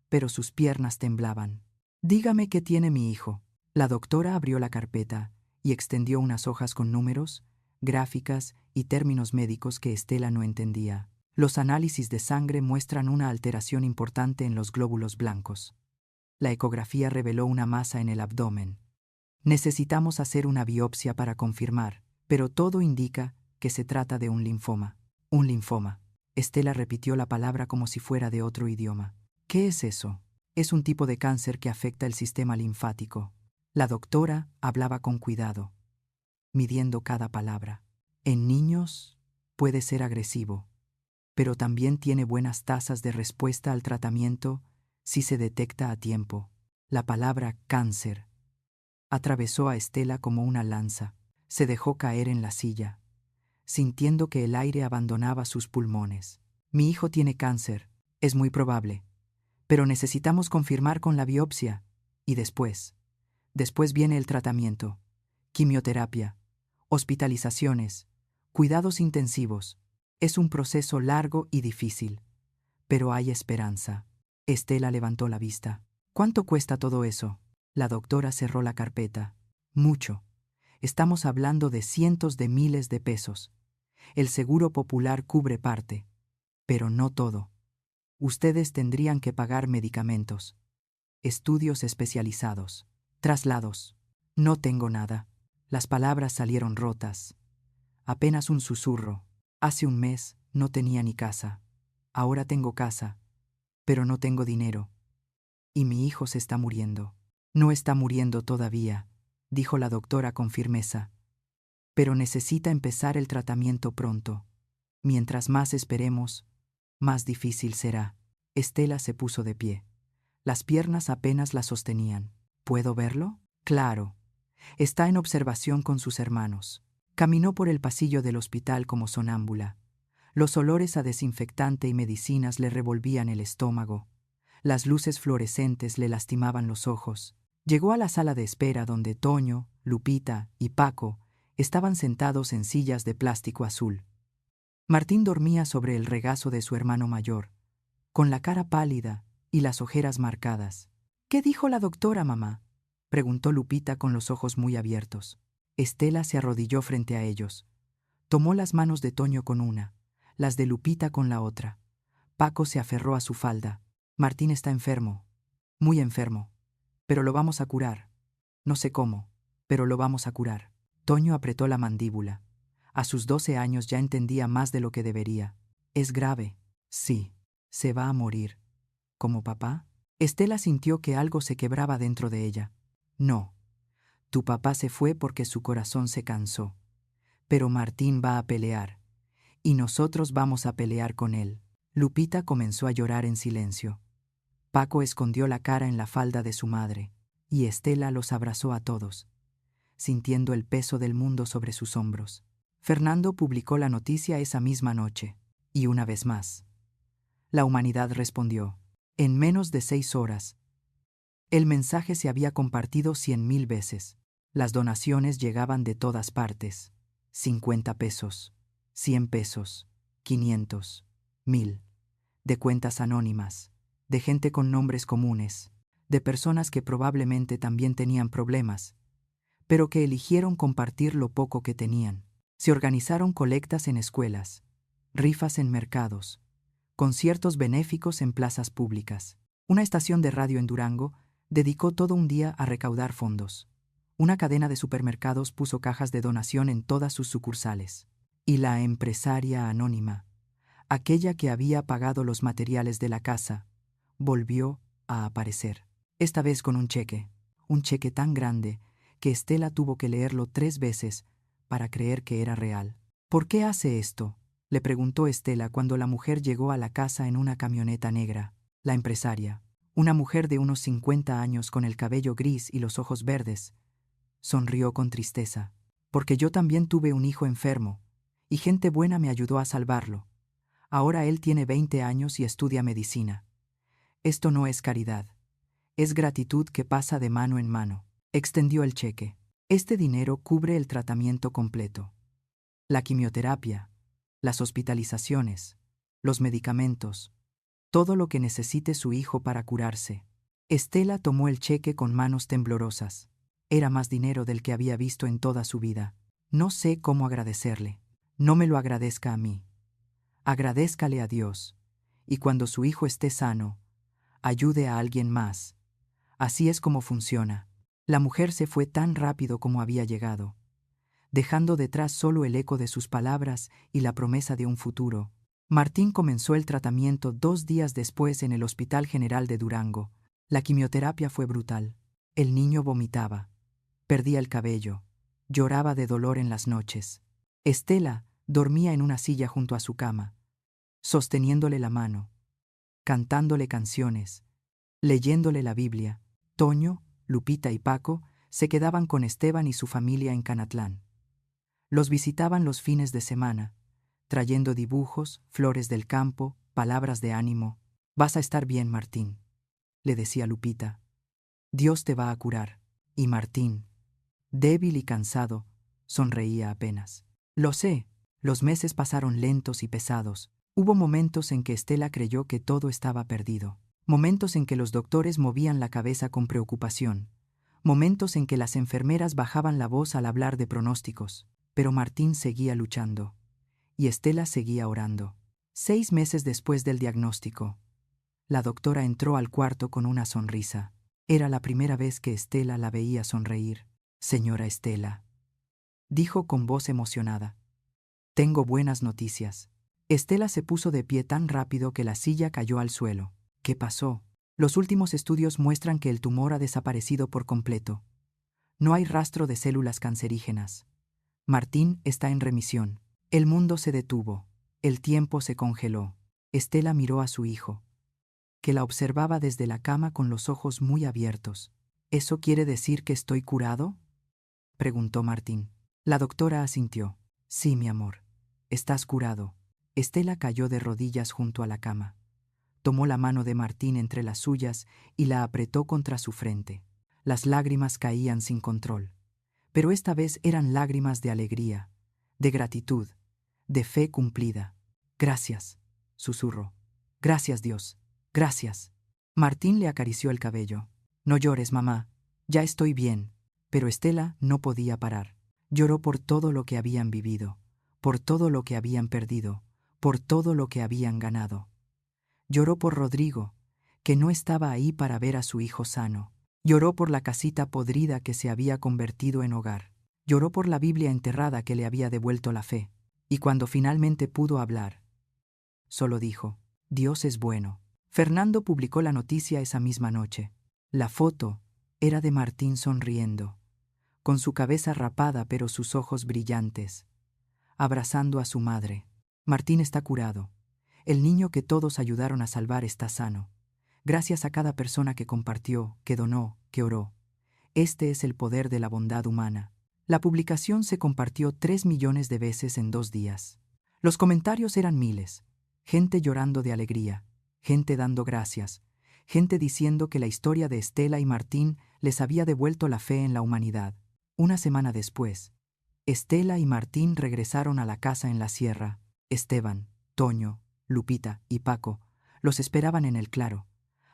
pero sus piernas temblaban. «Dígame qué tiene mi hijo». La doctora abrió la carpeta y extendió unas hojas con números, gráficas y términos médicos que Estela no entendía. Los análisis de sangre muestran una alteración importante en los glóbulos blancos. La ecografía reveló una masa en el abdomen. Necesitamos hacer una biopsia para confirmar, pero todo indica que se trata de un linfoma. Un linfoma. Estela repitió la palabra como si fuera de otro idioma. ¿Qué es eso? Es un tipo de cáncer que afecta el sistema linfático. La doctora hablaba con cuidado, midiendo cada palabra. En niños puede ser agresivo, pero también tiene buenas tasas de respuesta al tratamiento si se detecta a tiempo. La palabra cáncer atravesó a Estela como una lanza. Se dejó caer en la silla, sintiendo que el aire abandonaba sus pulmones. «Mi hijo tiene cáncer, es muy probable, pero necesitamos confirmar con la biopsia. Y después viene el tratamiento, quimioterapia, hospitalizaciones, cuidados intensivos. Es un proceso largo y difícil, pero hay esperanza». Estela levantó la vista. «¿Cuánto cuesta todo eso?» La doctora cerró la carpeta. «Mucho. Estamos hablando de cientos de miles de pesos. El seguro popular cubre parte, pero no todo. Ustedes tendrían que pagar medicamentos, estudios especializados, traslados». «No tengo nada». Las palabras salieron rotas. Apenas un susurro. «Hace un mes no tenía ni casa. Ahora tengo casa, pero no tengo dinero. Y mi hijo se está muriendo». «No está muriendo todavía», dijo la doctora con firmeza, «pero necesita empezar el tratamiento pronto. Mientras más esperemos, más difícil será. Estela se puso de pie. Las piernas apenas la sostenían. ¿Puedo verlo? Claro. Está en observación con sus hermanos. Caminó por el pasillo del hospital como sonámbula. Los olores a desinfectante y medicinas le revolvían el estómago. Las luces fluorescentes le lastimaban los ojos. Llegó a la sala de espera donde Toño, Lupita y Paco estaban sentados en sillas de plástico azul. Martín dormía sobre el regazo de su hermano mayor, con la cara pálida y las ojeras marcadas. ¿Qué dijo la doctora, mamá?, preguntó Lupita con los ojos muy abiertos. Estela se arrodilló frente a ellos. Tomó las manos de Toño con una, las de Lupita con la otra. Paco se aferró a su falda. Martín está enfermo, muy enfermo, pero lo vamos a curar. No sé cómo, pero lo vamos a curar. Toño apretó la mandíbula. A sus 12 años ya entendía más de lo que debería. Es grave. Sí. Se va a morir. ¿Como papá? Estela sintió que algo se quebraba dentro de ella. No. Tu papá se fue porque su corazón se cansó. Pero Martín va a pelear. Y nosotros vamos a pelear con él. Lupita comenzó a llorar en silencio. Paco escondió la cara en la falda de su madre, y Estela los abrazó a todos, sintiendo el peso del mundo sobre sus hombros. Fernando publicó la noticia esa misma noche, y una vez más, la humanidad respondió. En menos de 6 horas, el mensaje se había compartido 100.000 veces. Las donaciones llegaban de todas partes. 50 pesos, 100 pesos, 500, 1000, de cuentas anónimas, de gente con nombres comunes, de personas que probablemente también tenían problemas, pero que eligieron compartir lo poco que tenían. Se organizaron colectas en escuelas, rifas en mercados, conciertos benéficos en plazas públicas. Una estación de radio en Durango dedicó todo un día a recaudar fondos. Una cadena de supermercados puso cajas de donación en todas sus sucursales. Y la empresaria anónima, aquella que había pagado los materiales de la casa, volvió a aparecer. Esta vez con un cheque tan grande que Estela tuvo que leerlo 3 veces para creer que era real. ¿Por qué hace esto?, le preguntó Estela cuando la mujer llegó a la casa en una camioneta negra. La empresaria, una mujer de unos 50 años con el cabello gris y los ojos verdes, sonrió con tristeza. Porque yo también tuve un hijo enfermo, y gente buena me ayudó a salvarlo. Ahora él tiene 20 años y estudia medicina. Esto no es caridad. Es gratitud que pasa de mano en mano. Extendió el cheque. Este dinero cubre el tratamiento completo. La quimioterapia, las hospitalizaciones, los medicamentos, todo lo que necesite su hijo para curarse. Estela tomó el cheque con manos temblorosas. Era más dinero del que había visto en toda su vida. No sé cómo agradecerle. No me lo agradezca a mí. Agradézcale a Dios. Y cuando su hijo esté sano, ayude a alguien más. Así es como funciona. La mujer se fue tan rápido como había llegado, dejando detrás solo el eco de sus palabras y la promesa de un futuro. Martín comenzó el tratamiento 2 días después en el Hospital General de Durango. La quimioterapia fue brutal. El niño vomitaba, perdía el cabello, lloraba de dolor en las noches. Estela dormía en una silla junto a su cama, sosteniéndole la mano, cantándole canciones, leyéndole la Biblia. Toño, Lupita y Paco se quedaban con Esteban y su familia en Canatlán. Los visitaban los fines de semana, trayendo dibujos, flores del campo, palabras de ánimo. Vas a estar bien, Martín, le decía Lupita. Dios te va a curar. Y Martín, débil y cansado, sonreía apenas. Lo sé. Los meses pasaron lentos y pesados. Hubo momentos en que Estela creyó que todo estaba perdido. Momentos en que los doctores movían la cabeza con preocupación. Momentos en que las enfermeras bajaban la voz al hablar de pronósticos. Pero Martín seguía luchando. Y Estela seguía orando. 6 meses después del diagnóstico, la doctora entró al cuarto con una sonrisa. Era la primera vez que Estela la veía sonreír. Señora Estela, dijo con voz emocionada. Tengo buenas noticias. Estela se puso de pie tan rápido que la silla cayó al suelo. ¿Qué pasó? Los últimos estudios muestran que el tumor ha desaparecido por completo. No hay rastro de células cancerígenas. Martín está en remisión. El mundo se detuvo. El tiempo se congeló. Estela miró a su hijo, que la observaba desde la cama con los ojos muy abiertos. ¿Eso quiere decir que estoy curado?, preguntó Martín. La doctora asintió. Sí, mi amor, estás curado. Estela cayó de rodillas junto a la cama. Tomó la mano de Martín entre las suyas y la apretó contra su frente. Las lágrimas caían sin control, pero esta vez eran lágrimas de alegría, de gratitud, de fe cumplida. Gracias, susurró. Gracias, Dios. Gracias. Martín le acarició el cabello. No llores, mamá. Ya estoy bien. Pero Estela no podía parar. Lloró por todo lo que habían vivido, por todo lo que habían perdido, por todo lo que habían ganado. Lloró por Rodrigo, que no estaba ahí para ver a su hijo sano. Lloró por la casita podrida que se había convertido en hogar. Lloró por la Biblia enterrada que le había devuelto la fe. Y cuando finalmente pudo hablar, solo dijo: Dios es bueno. Fernando publicó la noticia esa misma noche. La foto era de Martín sonriendo, con su cabeza rapada pero sus ojos brillantes, abrazando a su madre. Martín está curado. El niño que todos ayudaron a salvar está sano. Gracias a cada persona que compartió, que donó, que oró. Este es el poder de la bondad humana. La publicación se compartió 3 millones de veces en 2 días. Los comentarios eran miles. Gente llorando de alegría, gente dando gracias, gente diciendo que la historia de Estela y Martín les había devuelto la fe en la humanidad. Una semana después, Estela y Martín regresaron a la casa en la sierra. Esteban, Toño, Lupita y Paco los esperaban en el claro.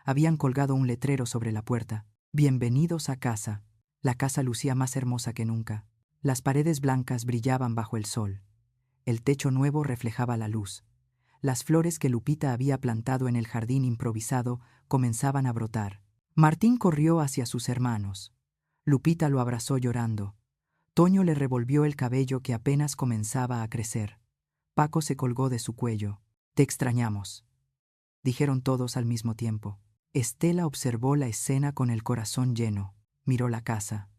Habían colgado un letrero sobre la puerta: Bienvenidos a casa. La casa lucía más hermosa que nunca. Las paredes blancas brillaban bajo el sol. El techo nuevo reflejaba la luz. Las flores que Lupita había plantado en el jardín improvisado comenzaban a brotar. Martín corrió hacia sus hermanos. Lupita lo abrazó llorando. Toño le revolvió el cabello que apenas comenzaba a crecer. Paco se colgó de su cuello. Te extrañamos, dijeron todos al mismo tiempo. Estela observó la escena con el corazón lleno. Miró la casa,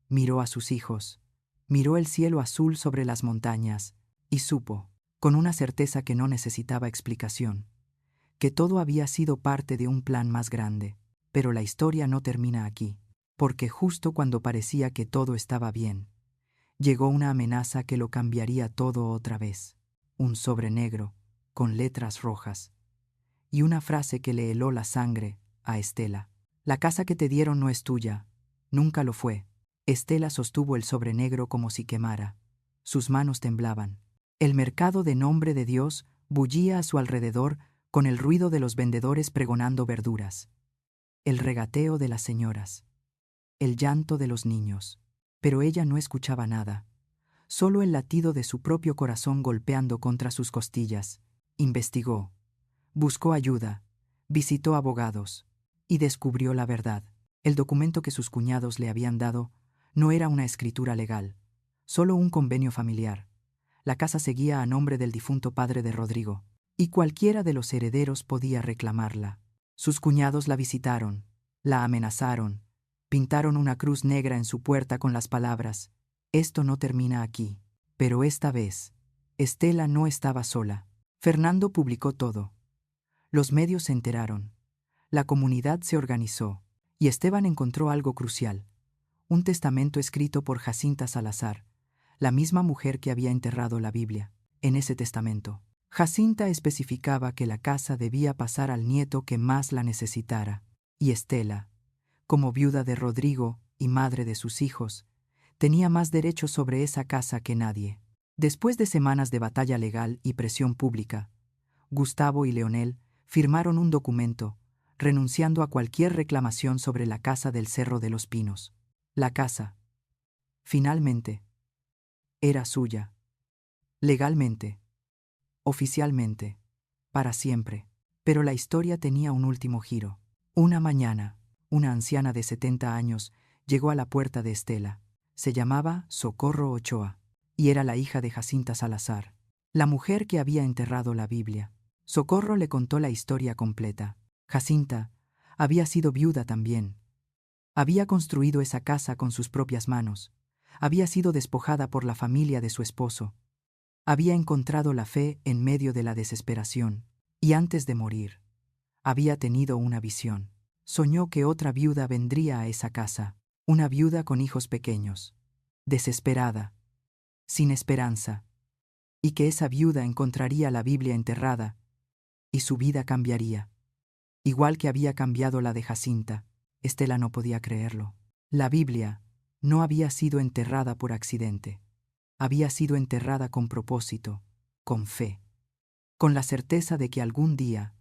miró a sus hijos, miró el cielo azul sobre las montañas y supo, con una certeza que no necesitaba explicación, que todo había sido parte de un plan más grande. Pero la historia no termina aquí, porque justo cuando parecía que todo estaba bien, llegó una amenaza que lo cambiaría todo otra vez. Un sobre negro, con letras rojas, y una frase que le heló la sangre a Estela. La casa que te dieron no es tuya, nunca lo fue. Estela sostuvo el sobre negro como si quemara. Sus manos temblaban. El mercado de Nombre de Dios bullía a su alrededor con el ruido de los vendedores pregonando verduras, el regateo de las señoras, el llanto de los niños. Pero ella no escuchaba nada, solo el latido de su propio corazón golpeando contra sus costillas. Investigó, buscó ayuda, visitó abogados y descubrió la verdad. El documento que sus cuñados le habían dado no era una escritura legal, solo un convenio familiar. La casa seguía a nombre del difunto padre de Rodrigo, y cualquiera de los herederos podía reclamarla. Sus cuñados la visitaron, la amenazaron, pintaron una cruz negra en su puerta con las palabras: esto no termina aquí. Pero esta vez, Estela no estaba sola. Fernando publicó todo. Los medios se enteraron. La comunidad se organizó. Y Esteban encontró algo crucial: un testamento escrito por Jacinta Salazar, la misma mujer que había enterrado la Biblia. En ese testamento, Jacinta especificaba que la casa debía pasar al nieto que más la necesitara. Y Estela, como viuda de Rodrigo y madre de sus hijos, tenía más derechos sobre esa casa que nadie. Después de semanas de batalla legal y presión pública, Gustavo y Leonel firmaron un documento, renunciando a cualquier reclamación sobre la casa del Cerro de los Pinos. La casa, finalmente, era suya. Legalmente, oficialmente, para siempre. Pero la historia tenía un último giro. Una mañana, una anciana de 70 años llegó a la puerta de Estela. Se llamaba Socorro Ochoa, y era la hija de Jacinta Salazar, la mujer que había enterrado la Biblia. Socorro le contó la historia completa. Jacinta había sido viuda también. Había construido esa casa con sus propias manos. Había sido despojada por la familia de su esposo. Había encontrado la fe en medio de la desesperación. Y antes de morir, había tenido una visión. Soñó que otra viuda vendría a esa casa, una viuda con hijos pequeños, desesperada, sin esperanza, y que esa viuda encontraría la Biblia enterrada, y su vida cambiaría. Igual que había cambiado la de Jacinta, Estela no podía creerlo. La Biblia no había sido enterrada por accidente. Había sido enterrada con propósito, con fe, con la certeza de que algún día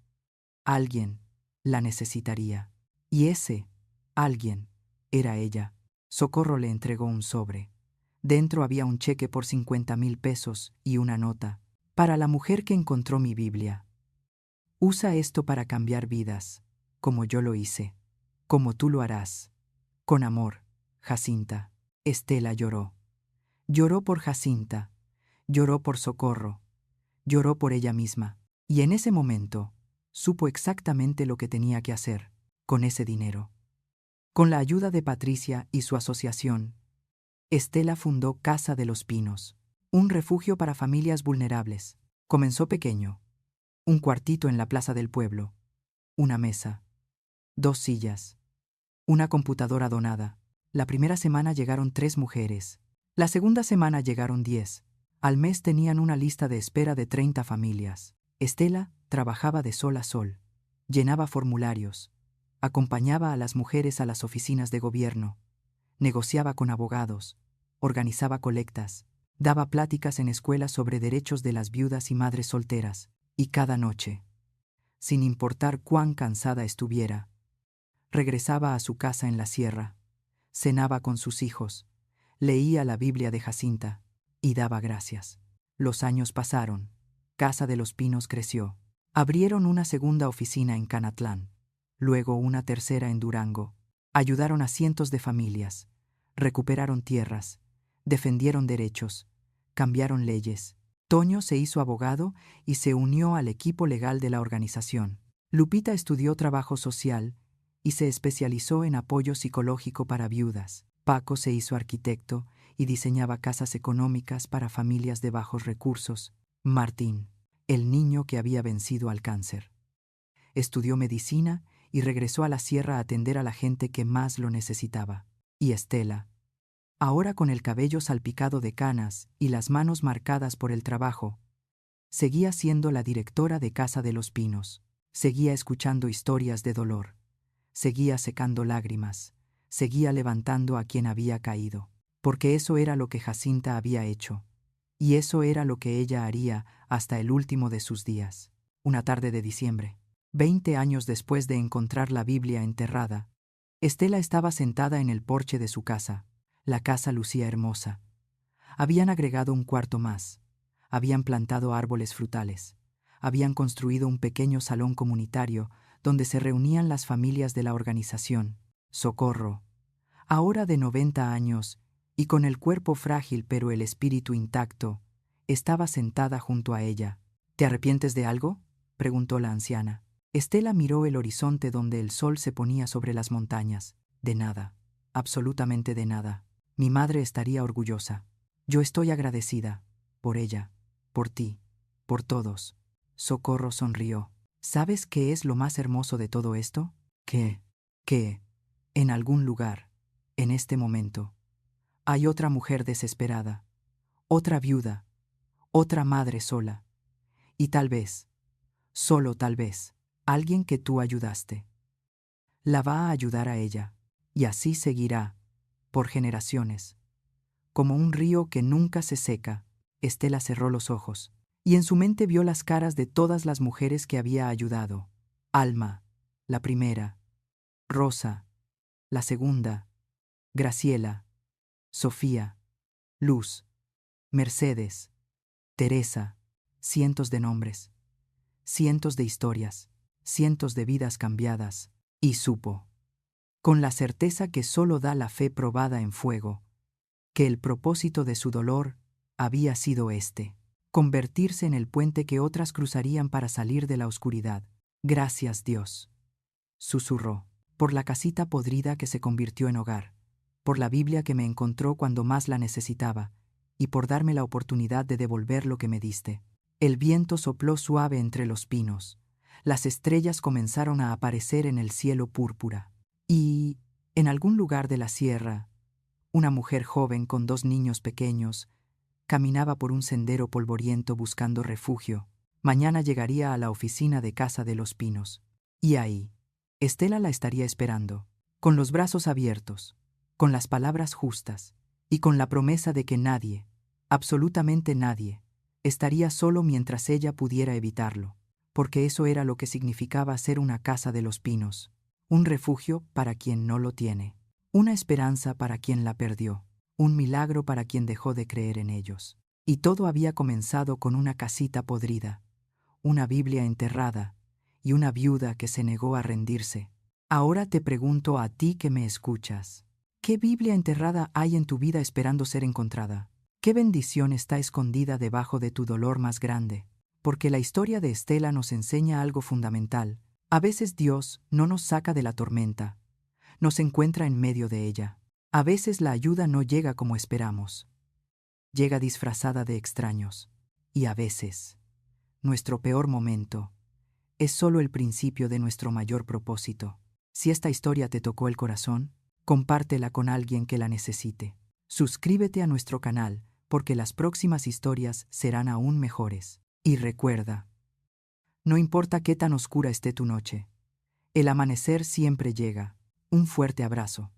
alguien la necesitaría. Y ese alguien era ella. Socorro le entregó un sobre. Dentro había un cheque por 50,000 pesos y una nota. Para la mujer que encontró mi Biblia. Usa esto para cambiar vidas, como yo lo hice, como tú lo harás. Con amor, Jacinta. Estela lloró. Lloró por Jacinta, lloró por Socorro, lloró por ella misma. Y en ese momento, supo exactamente lo que tenía que hacer con ese dinero. Con la ayuda de Patricia y su asociación, Estela fundó Casa de los Pinos, un refugio para familias vulnerables. Comenzó pequeño. Un cuartito en la plaza del pueblo, una mesa, 2 sillas, una computadora donada. La primera semana llegaron 3 mujeres. La segunda semana llegaron 10. Al mes tenían una lista de espera de 30 familias. Estela trabajaba de sol a sol, llenaba formularios, acompañaba a las mujeres a las oficinas de gobierno, negociaba con abogados, organizaba colectas, daba pláticas en escuelas sobre derechos de las viudas y madres solteras. Y cada noche, sin importar cuán cansada estuviera, regresaba a su casa en la sierra, cenaba con sus hijos, leía la Biblia de Jacinta y daba gracias. Los años pasaron, Casa de los Pinos creció. Abrieron una segunda oficina en Canatlán, luego una tercera en Durango. Ayudaron a cientos de familias, recuperaron tierras, defendieron derechos, cambiaron leyes. Toño se hizo abogado y se unió al equipo legal de la organización. Lupita estudió trabajo social y se especializó en apoyo psicológico para viudas. Paco se hizo arquitecto y diseñaba casas económicas para familias de bajos recursos. Martín, el niño que había vencido al cáncer, estudió medicina y regresó a la sierra a atender a la gente que más lo necesitaba. Y Estela, ahora con el cabello salpicado de canas y las manos marcadas por el trabajo, seguía siendo la directora de Casa de los Pinos, seguía escuchando historias de dolor, seguía secando lágrimas, seguía levantando a quien había caído, porque eso era lo que Jacinta había hecho, y eso era lo que ella haría hasta el último de sus días. Una tarde de diciembre, 20 años después de encontrar la Biblia enterrada, Estela estaba sentada en el porche de su casa. La casa lucía hermosa. Habían agregado un cuarto más. Habían plantado árboles frutales. Habían construido un pequeño salón comunitario donde se reunían las familias de la organización. Socorro, ahora de 90 años y con el cuerpo frágil pero el espíritu intacto, estaba sentada junto a ella. ¿Te arrepientes de algo?, preguntó la anciana. Estela miró el horizonte donde el sol se ponía sobre las montañas. De nada, absolutamente de nada. Mi madre estaría orgullosa. Yo estoy agradecida, por ella, por ti, por todos. Socorro sonrió. ¿Sabes qué es lo más hermoso de todo esto? Que, en algún lugar, en este momento, hay otra mujer desesperada, otra viuda, otra madre sola, y tal vez, solo tal vez, alguien que tú ayudaste. La va a ayudar a ella, y así seguirá, por generaciones. Como un río que nunca se seca, Estela cerró los ojos, y en su mente vio las caras de todas las mujeres que había ayudado. Alma, la primera; Rosa, la segunda; Graciela, Sofía, Luz, Mercedes, Teresa. Cientos de nombres, cientos de historias, cientos de vidas cambiadas, y supo, con la certeza que solo da la fe probada en fuego, que el propósito de su dolor había sido convertirse en el puente que otras cruzarían para salir de la oscuridad. Gracias, Dios, susurró, por la casita podrida que se convirtió en hogar, por la Biblia que me encontró cuando más la necesitaba, y por darme la oportunidad de devolver lo que me diste. El viento sopló suave entre los pinos, Las estrellas comenzaron a aparecer en el cielo púrpura. Y, en algún lugar de la sierra, una mujer joven con 2 niños pequeños caminaba por un sendero polvoriento buscando refugio. Mañana llegaría a la oficina de Casa de los Pinos. Y ahí, Estela la estaría esperando, con los brazos abiertos, con las palabras justas, y con la promesa de que nadie, absolutamente nadie, estaría solo mientras ella pudiera evitarlo, porque eso era lo que significaba ser una Casa de los Pinos, un refugio para quien no lo tiene, una esperanza para quien la perdió, un milagro para quien dejó de creer en ellos. Y todo había comenzado con una casita podrida, una Biblia enterrada y una viuda que se negó a rendirse. Ahora te pregunto a ti que me escuchas, ¿qué Biblia enterrada hay en tu vida esperando ser encontrada? ¿Qué bendición está escondida debajo de tu dolor más grande? Porque la historia de Estela nos enseña algo fundamental. A veces Dios no nos saca de la tormenta, nos encuentra en medio de ella. A veces la ayuda no llega como esperamos, llega disfrazada de extraños. Y a veces, nuestro peor momento es solo el principio de nuestro mayor propósito. Si esta historia te tocó el corazón, compártela con alguien que la necesite. Suscríbete a nuestro canal, porque las próximas historias serán aún mejores. Y recuerda, no importa qué tan oscura esté tu noche, el amanecer siempre llega. Un fuerte abrazo.